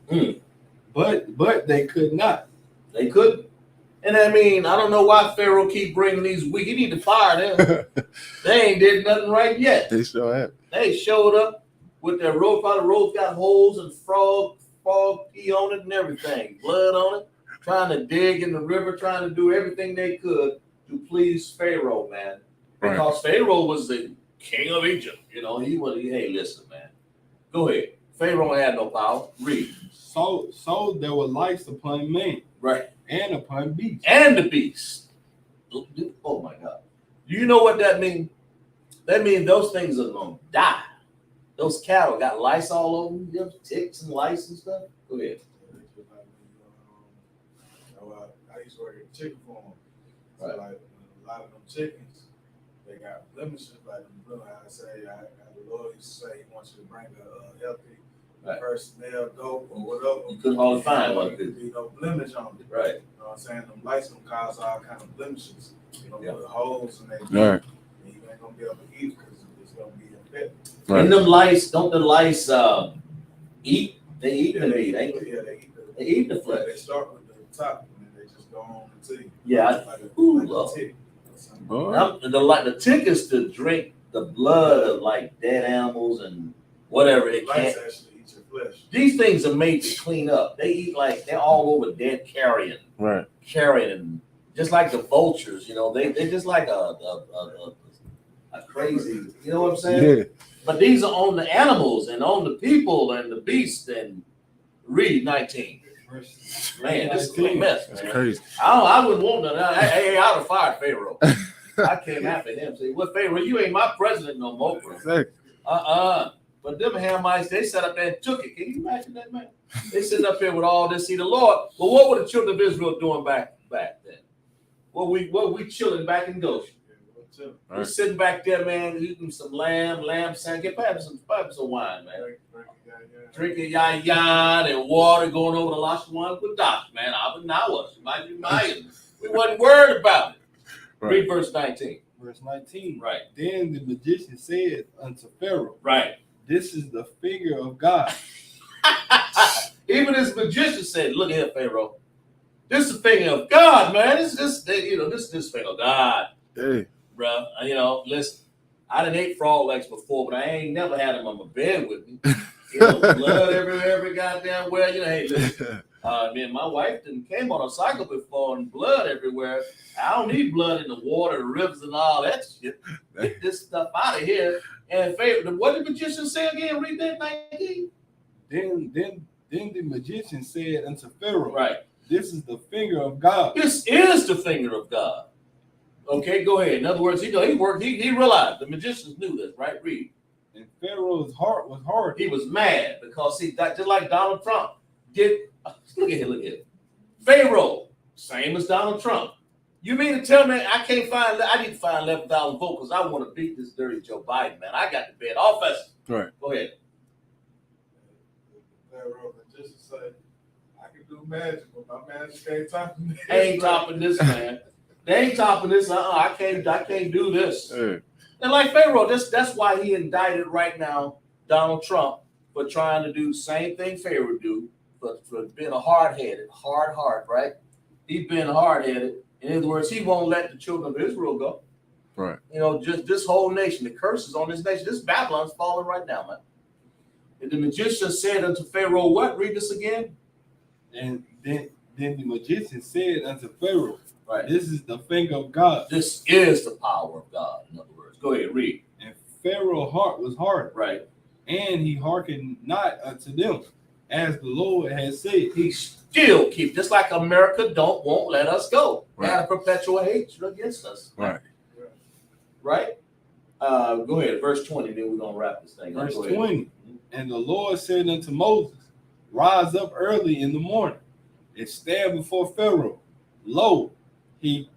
but they could not. They couldn't. And I mean, I don't know why Pharaoh keep bringing these weak. He need to fire them. They ain't did nothing right yet. They sure have. They showed up with their rope. How the rope got holes and fog pee on it and everything, blood on it. Trying to dig in the river, trying to do everything they could to please Pharaoh, man. Because Pharaoh was the king of Egypt. You know, he was. Hey, listen, man. Go ahead. Pharaoh had no power. Read. So there were lights upon man Right. and upon beasts. And the beast. Oh my God. Do you know what that means? That means those things are going to die. Those cattle got lice all over them. You have ticks and lice and stuff. Go ahead. I used to work at the chicken farm. So Right. like a lot of them chickens, they got blemishes like them. I say, the Lord used to say He wants you to bring a healthy Right. personnel, goat or whatever. You couldn't hardly find one, could you? You know, blemish on it. Right. You know what I'm saying? Them lights can cause all kind of blemishes. You know, Yeah. with holes in their meat. Right. And you ain't gonna be able to eat because it's gonna be infected. Right. And them lice, don't the lice eat? They eat the they meat, eat, ain't they? yeah, they eat the They eat the They flesh. start with the top and then they just go on the teeth. Yeah. Like a, Ooh, like Lord. a tick or something. Boy. The tick is to drink the blood of like dead animals and whatever it Lice can't. actually eat your flesh. These things are made to clean up. They eat like they're all over dead carrion, Right. and just like the vultures, you know, they just like a crazy, you know what I'm saying? Yeah. But these are on the animals and on the people and the beast. And read 19. Man, this is a mess, That's man. crazy. I wouldn't want none. I would have fired Pharaoh. I came after him. Say, what Pharaoh? You ain't my president no more, bro. Exactly. But them Hamites, they sat up there and took it. Can you imagine that, man? They sitting up here with all this. See the Lord. Well, what were the children of Israel doing back then? What we chilling back in Goshen? We're sitting back there, man, eating some lamb sandwich. Get perhaps some wine, man. Drinking yan and water, going over the Lashwan with Doc, man. We wasn't worried about it. Right. Read verse 19. Verse 19. Right. Then the magician said unto Pharaoh, Right. this is the finger of God. Even this magician said, look here, Pharaoh. This is the finger of God, man. This finger of God, Hey. bro. You know, listen, I done ate frog legs before, but I ain't never had them on my bed with me. You know, blood every goddamn where. You know, hey, listen, me and my wife didn't came on a cycle before and blood everywhere. I don't need blood in the water, the rivers, and all that shit. Get this stuff out of here. And Pharaoh, what did the magician say again? Read that 19. Then the magician said unto Pharaoh, Right. this is the finger of God. This is the finger of God. Okay, go ahead. In other words, he worked. He realized the magicians knew this, right? Read. And Pharaoh's heart was hard. He was mad because just like Donald Trump did. Look at here. Pharaoh, same as Donald Trump. You mean to tell me I need to find 11,000 votes because I want to beat this dirty Joe Biden, man. I got to bed offense. Right. Go ahead. Pharaoh just say, I can do magic, but my magic ain't topping this. Ain't topping this, man. They ain't topping this. I can't do this. Hey. And like Pharaoh, that's why he indicted right now Donald Trump for trying to do the same thing Pharaoh do, for being a hard heart, right? He's been hard-headed. In other words, he won't let the children of Israel go. Right. You know, just this whole nation, the curses on this nation. This Babylon's falling right now, man. And the magician said unto Pharaoh, what? Read this again. And then the magician said unto Pharaoh, Right. this is the finger of God. This is the power of God, in other words. Go ahead, read. And Pharaoh's heart was hard, Right. and he hearkened not unto them, as the Lord had said. He still keep, just like America won't let us go. They Right. have a perpetual hatred against us. Right. Right? Go ahead, verse 20, then we're going to wrap this thing up. Verse Go ahead. 20. And the Lord said unto Moses, rise up early in the morning, and stand before Pharaoh. Lo, he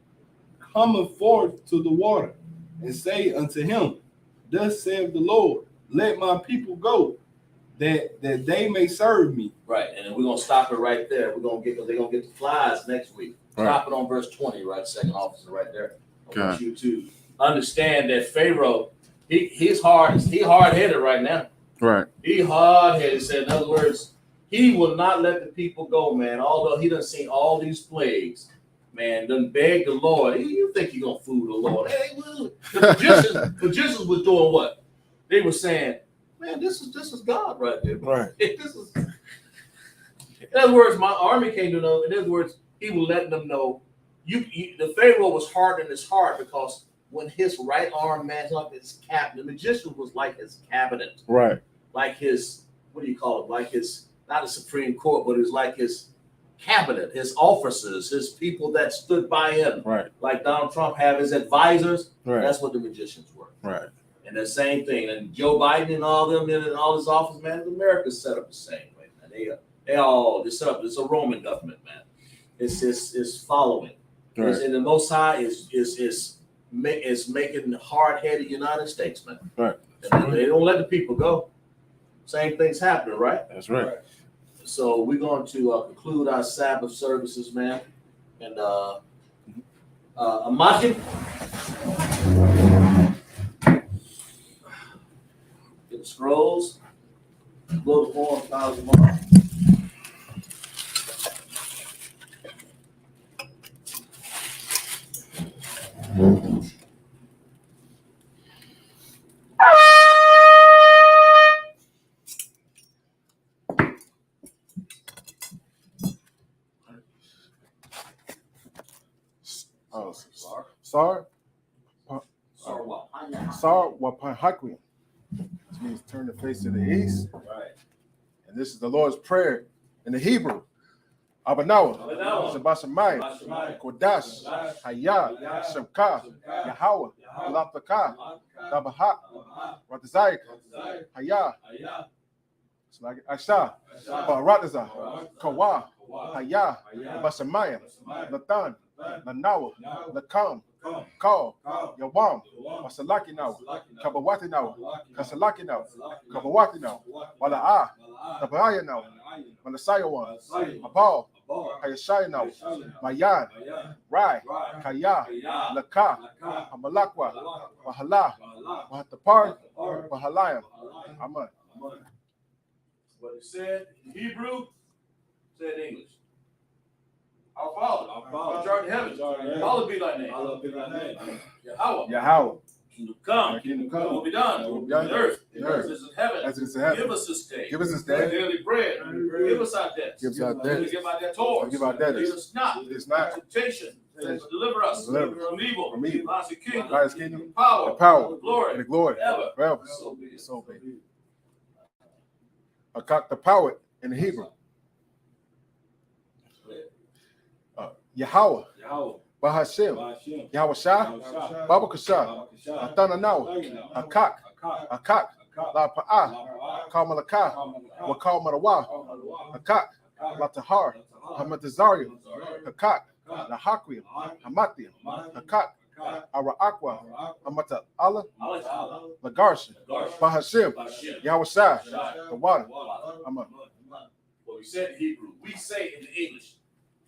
cometh forth to the water, and say unto him, thus saith the Lord, let my people go, that they may serve me. Right, and then we're going to stop it right there. We're going to they're going to get the flies next week. Right. Stop it on verse 20, right? Second officer right there. I want Okay. you to understand that Pharaoh, he's hard-headed right now. Right. He hard-headed. Said, in other words, he will not let the people go, man. Although he done seen all these plagues, man, done begged the Lord. You think you're gonna fool the Lord? Hey, well, the magicians was doing what? They were saying, man, this is God right there. Right. This is. In other words, my army came to know. In other words, he was letting them know. The Pharaoh was hard in his heart because when his right arm man up his cabinet, the magician was like his cabinet. Right. Like his what do you call it? Like his, not the Supreme Court, but it's like his cabinet, his officers, his people that stood by him. Right. Like Donald Trump have his advisors. Right. That's what the magicians were. Right. And the same thing. And Joe Biden and all them in all his office, man, America's set up the same way, man. They all set up. It's a Roman government, man. It's following. Right. And the Most High is making hard-headed United States, man. Right. And they don't let the people go. Same thing's happening, right? That's right. So we're going to conclude our Sabbath services, man. And Amaki, get the scrolls, blow the horn, fowls them off. Oh, Sar Wapanhakwim, which means turn the face to the east. Right. And this is the Lord's Prayer in the Hebrew. Abanawa, Shabashamayim, Kodash, Hayah, Shamka, Yahweh, Lapaka, Dabahak, Ratazayik, Hayah, Asha, Barataza, Kawa, Hayah, Bashamayim, Nathan, Nanawa, Nakam, Call, Yawam, Masalaki now, Kabawati now, Kasalaki now, Kabawati now, Wala'a, Tabaya now, Malasayawan, Abal, Hayashai now, Mayan, Rai, Kaya, Laka, Amalakwa, Wahala, Wahatapar, Wahalayam. Amen. What it said in Hebrew, said in English. Our Father, which art in heaven, hallowed be thy name. Yahweh, Yahweh, kingdom come, kingdom come, will be done on on earth earth, as in heaven. as it is in heaven. Give us this day Give us this our day daily bread. Give us our debts. Give us our debts. Give our debtors. Forgive our debtors. Lead us not It is not temptation. Deliver us Deliver us from evil. from evil. Thine is the kingdom, Thine is the kingdom, the power, the power, the glory, and the glory forever. forever. So be it. So be it. Akak the power in the Hebrew. Yahweh, Bahashem, Yahweh Shah, Baba Kasha, Atana Nawa, Akak, Akak, La Pa'ah, Kamalaka, Wakal Marawa, Akak, La Tahar, Hamatazariya, Akak, La Hakwim, Hamatim, Akak, Ara Aqua, Amata Allah, Lagarsha, Bahashem, Yahweh Shah, the water. Amen. What we said in Hebrew, we say in English.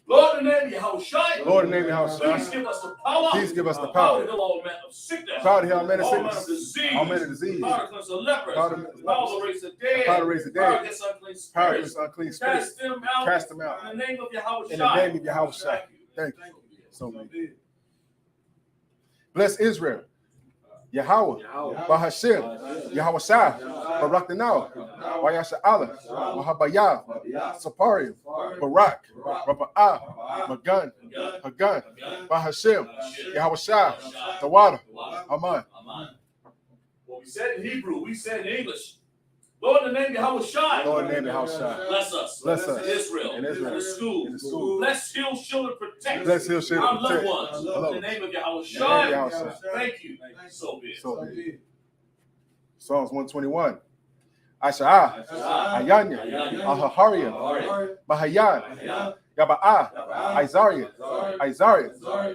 Lord, in the name of Yahushua, Lord, in the name of Yahushua, please give us the power. please give us the Power power. to heal all manner of sickness. Power to heal all manner of All manner of sickness. disease. All manner of disease. Power to cleanse the lepers. Power to- Power to raise the dead. Power to raise the Power dead. against unclean Power spirits. against unclean spirits. Cast them out. Cast them out. In the name of Yahushua. In the name of Yahushua. Thank you. So be it. Bless Israel. Yahweh, Bahashem, Yahweh Shah, Barak Now, Wayasha Allah, Mahabaya, Saparium, Barak, Raba'ah, Magan, Hagan, Bahashem, Yahweh Shah, the water. Amen. What we said in Hebrew, we said in English. Lord, in the name of Yahushua. Lord, in the name of Yahushua. Bless us. Bless us. In Israel. In Israel. In the school. In the school. Bless, heal, shield, and protect. Bless, heal, shield, our and loved protect. ones. Our In the name of Yahushua. In the name of Yahushua. Thank you. So be it. So be it. Psalms 121. Asha'ah, Ayanya, Ahahariya, Bahayan, Yaba'ah, Isaiah,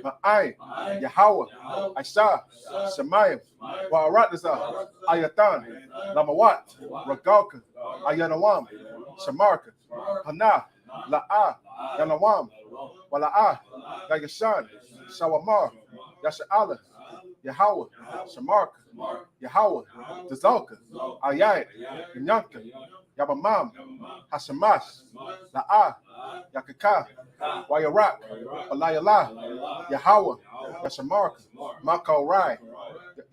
Ma'ai, Yahweh, Aisha, Shemayim, Wa'aratazah, Ayatan, Lamawat, Ragalka, Ayanawam, Shamarka, Hana, La'ah, Yanawam, Wala'ah, Yayashan, Shawamar, Yasha'ala, Yahweh, Shamarka, Yahweh, Dazalka, Ayat, Yanka, Yabamam, Hashamash, La'ah, Yakaka, Wayarak, Alayala, Yahweh, Yashamarka, Mako Rai,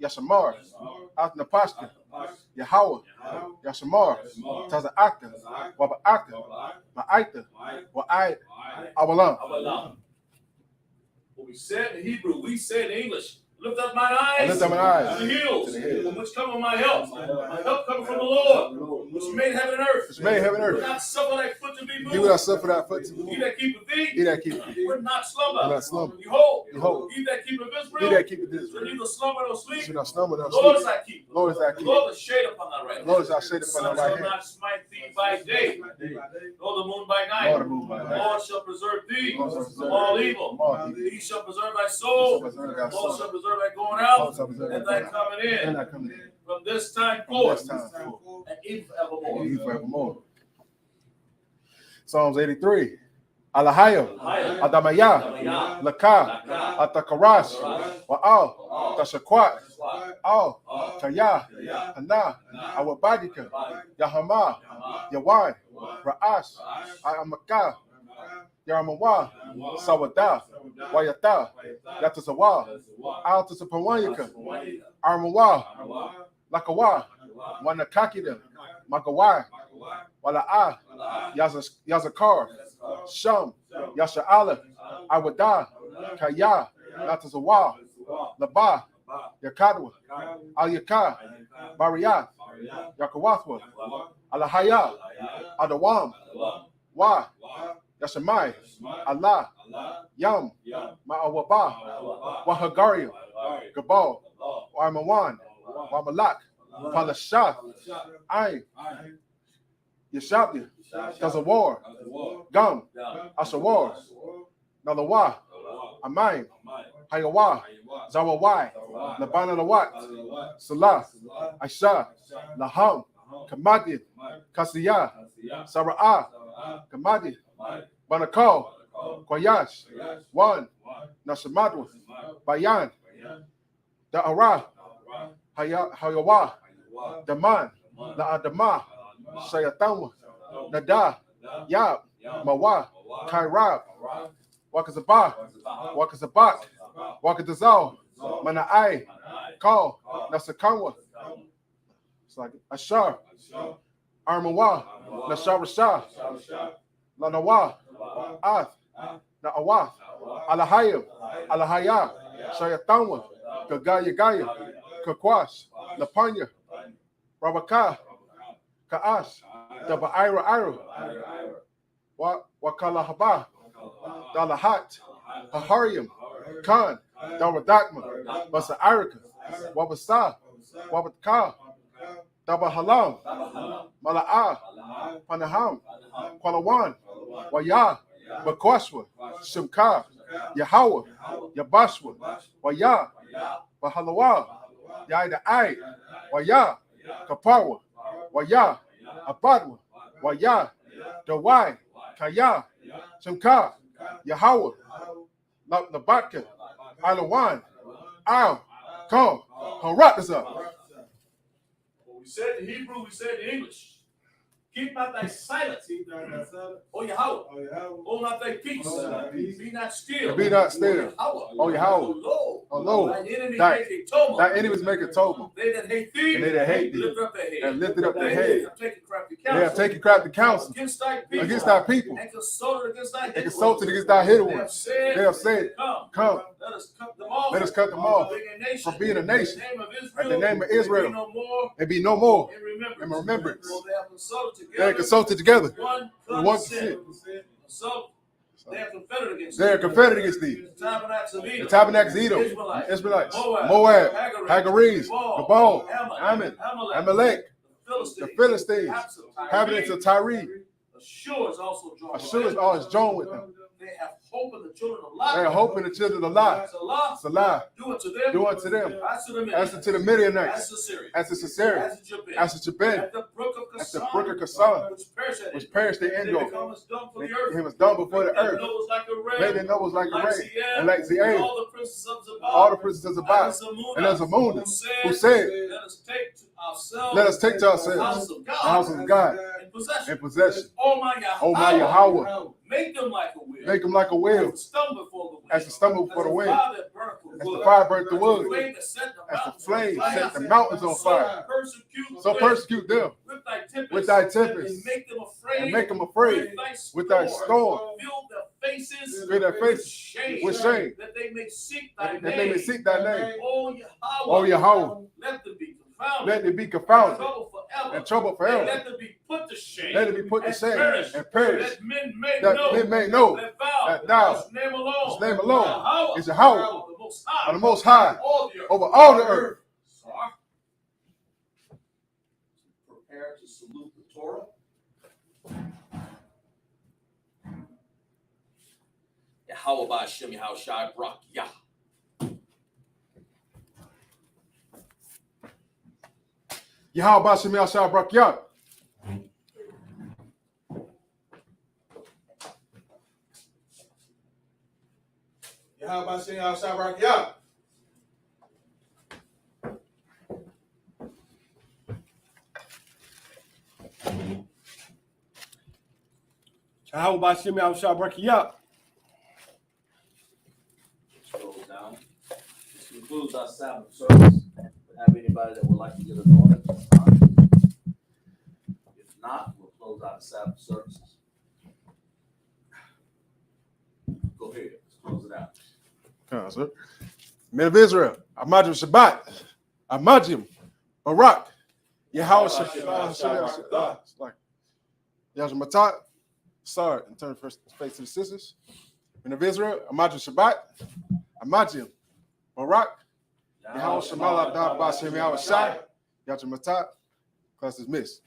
Yashamar, Atnapashka, Yahweh, Yashamar, Taza'aka, Waba'aka, Ma'aita, Wa'ai, Awalam. What we said in Hebrew, we said in English. Lift up mine eyes. Lift up mine eyes To the hills. to the hills. From which cometh my help. My help coming from the Lord. which made heaven and earth. Which made heaven and Will earth. not suffer thy foot to be moved. He will not suffer thy foot to be He moved. that keepeth thee, He that keepeth thee will not slumber. will not slumber. Behold, Behold, he that keepeth he Israel, that keepeth shall Israel neither slumber nor sleep. shall not slumber nor Lord is sleep. thy keeper. Lord is thy The keeper. Lord is shade upon thy right hand. Lord is thy shade The upon sun thy right shall hand. not smite thee by day, nor the moon by night. Nor the moon by The night. Lord shall preserve thee Lord shall preserve from all thee evil. from all evil. He shall preserve thy He soul. shall preserve thy Lord soul. shall preserve thy going Lord out shall preserve and thy thy going out coming and in thy coming in. from this time From forth this time forth. and even forevermore. And even forevermore. Psalms 83. Alahaya, Adamaya, Laka, Atakarash, Wa'al, Tashakwat, Al, Kaya, Hana, Awabadika, Yahama, Yawan, Ra'ash, Ayamaka, Yaramawa, Sawada, Wayata, Yatasawa, Al Tasapawanyaka, Armawa, Lakawa, Wanakakida, Magawai, Wala'a, Yazakar, Sham, Yasha'ala, Awada, Kaya, Natazawa, Laba, Yakadwa, Al-Yaka, Bariyat, Yakawathwa, Alahaya, Adawam, Wa, Yashamai, Allah, Yam, Ma'awaba, Wahagaria, Gabal, Warmawan, Wamalak, Palashah, Ain, Yashabia, Tazawar, Gum, Ashawar, Nalawa, Amaim, Hayawa, Zawawai, Labana Lawat, Salah, Aisha, Laham, Kamadi, Kasiya, Sara'ah, Kamadi, Banakal, Kwayash, Wan, Nashamadwa, Bayan, Da'ara, Hayawa, Daman, La'adama, Shayatanwa, Nada, Yab, Mawa, Kairab, Wakazabah, Wakazabak, Wakazazal, Mana'ai, Kal, Nasakanwa, it's like Ashar, Armawa, Nasharashah, Lanawa, Ath, Na'awath, Alahayim, Alahaya, Shayatanwa, Gagaya, Kakwash, Lapanya, Rabaka, Ka'ash, Daba'ira, Wakalahaba, Dalahat, Haharium, Khan, Dawadakma, Basa'arika, Wabasa, Wabaka, Dabahalam, Mala'ah, Panaham, Kwalawan, Waya, Bakwashwa, Shimka, Yahweh, Yabashwa, Waya, Bahalawa, Yaida Ai, Waya, Kapawa, Waya, Abadwa, Waya, Dawai, Kaya, Shimka, Yahweh, Nabaka, Alawan, Al, Come, Harat is up. We said in Hebrew, we said in English. Keep not thy silence, O Yahweh. Hold not thy peace. Be not still. Be not still. O Yahweh. O Lo, thine enemies thy- make a tumult. Thy enemies make a tumult. They that hate thee, And they that hate thee, lift up their head. and lifted up their They head. have taken crafty They have counsel taken crafty counsel against thy people. against thy people, And consulted against thy and hidden consulted ones. against thy hidden They have ones. said, They have said, Come, let us cut them off. let us cut them off from being a nation. at the name of Israel, Be no more and be no more in remembrance. in remembrance. For they have consulted They together. have consulted together. One consent. So they are confederate against They are thee. confederate against thee. The tabernacles of Edom. The tabernacles of Edom, Israelites, Moab, Hagarees, Gabal, Ammon, Amalek, the Philistines, inhabitants of Tyre. Assure is also joined. Assure is always joined with them. They have hope in the children of Lot. They are hoping the children of Lot. Salah, Salah, do unto them. do unto them. As to the As to the Midianites, As to Syria. as to Sisera, As to Jabin. as to Jabin, At the brook of at the Kasan. brook of Kasan, Which perished at which perished the Endor. Endor. They become as dung for the He earth. was done before the Make their earth. nose like a ram. Made their nose like a ray, and like the And air. all the princes of Zabal. All the princes of Zabal, and as a moon, who said, let us take to ourselves, let us take to the ourselves house of the house God of God in possession. in possession. Oh my Yahweh. Oh my Yahweh, Make them like a wheel. make them like a wheel, As the stumble before the wind. as the stumble before the wind, As as the fire burnt the As wood, the flame that set the as the mountains flame on set fire. the mountains on fire. So Persecute them with thy tempest. tempest, And make them afraid. and make them afraid with thy storm. Fill their faces. Fill their faces shame. with shame, That they may seek thy that name. they may seek thy name. Oh Yahweh. O Yahweh, Let them be confounded. let it be confounded. Trouble forever. and troubled And forever. let them be put to shame. Let it be put to and shame perish. and perish. That men may That know. men may know that that thou, thou, his name alone, his name alone, Yahweh, is Yahweh, of the Most High, of the Most High, all the earth. over all the earth. Sorry. Prepare to salute the Torah. Yahweh Ba'Shem Yahweh Shai Brak Yah. Yahweh Ba'Shem Yahshua Barakyah. Yahweh Ba'Shem Yahshua Barakyah. How about Shimmy Al Barakyah? Scroll down. This concludes our Sabbath service. Have anybody that would like to get anointed at this time? If not, we'll close out the Sabbath services. Go ahead. Let's close it out. Come on, sir. Men of Israel, Amajim Shabbat, Amajim, Barak, Yahweh Shabbat, Yahweh Matat. Sorry, and turn first face to the sisters. Men of Israel, Amajim Shabbat, Amajim, Barak, Yahweh Shemala Ba'Shem Yahweh Shai, Yahweh Matat. Class dismissed.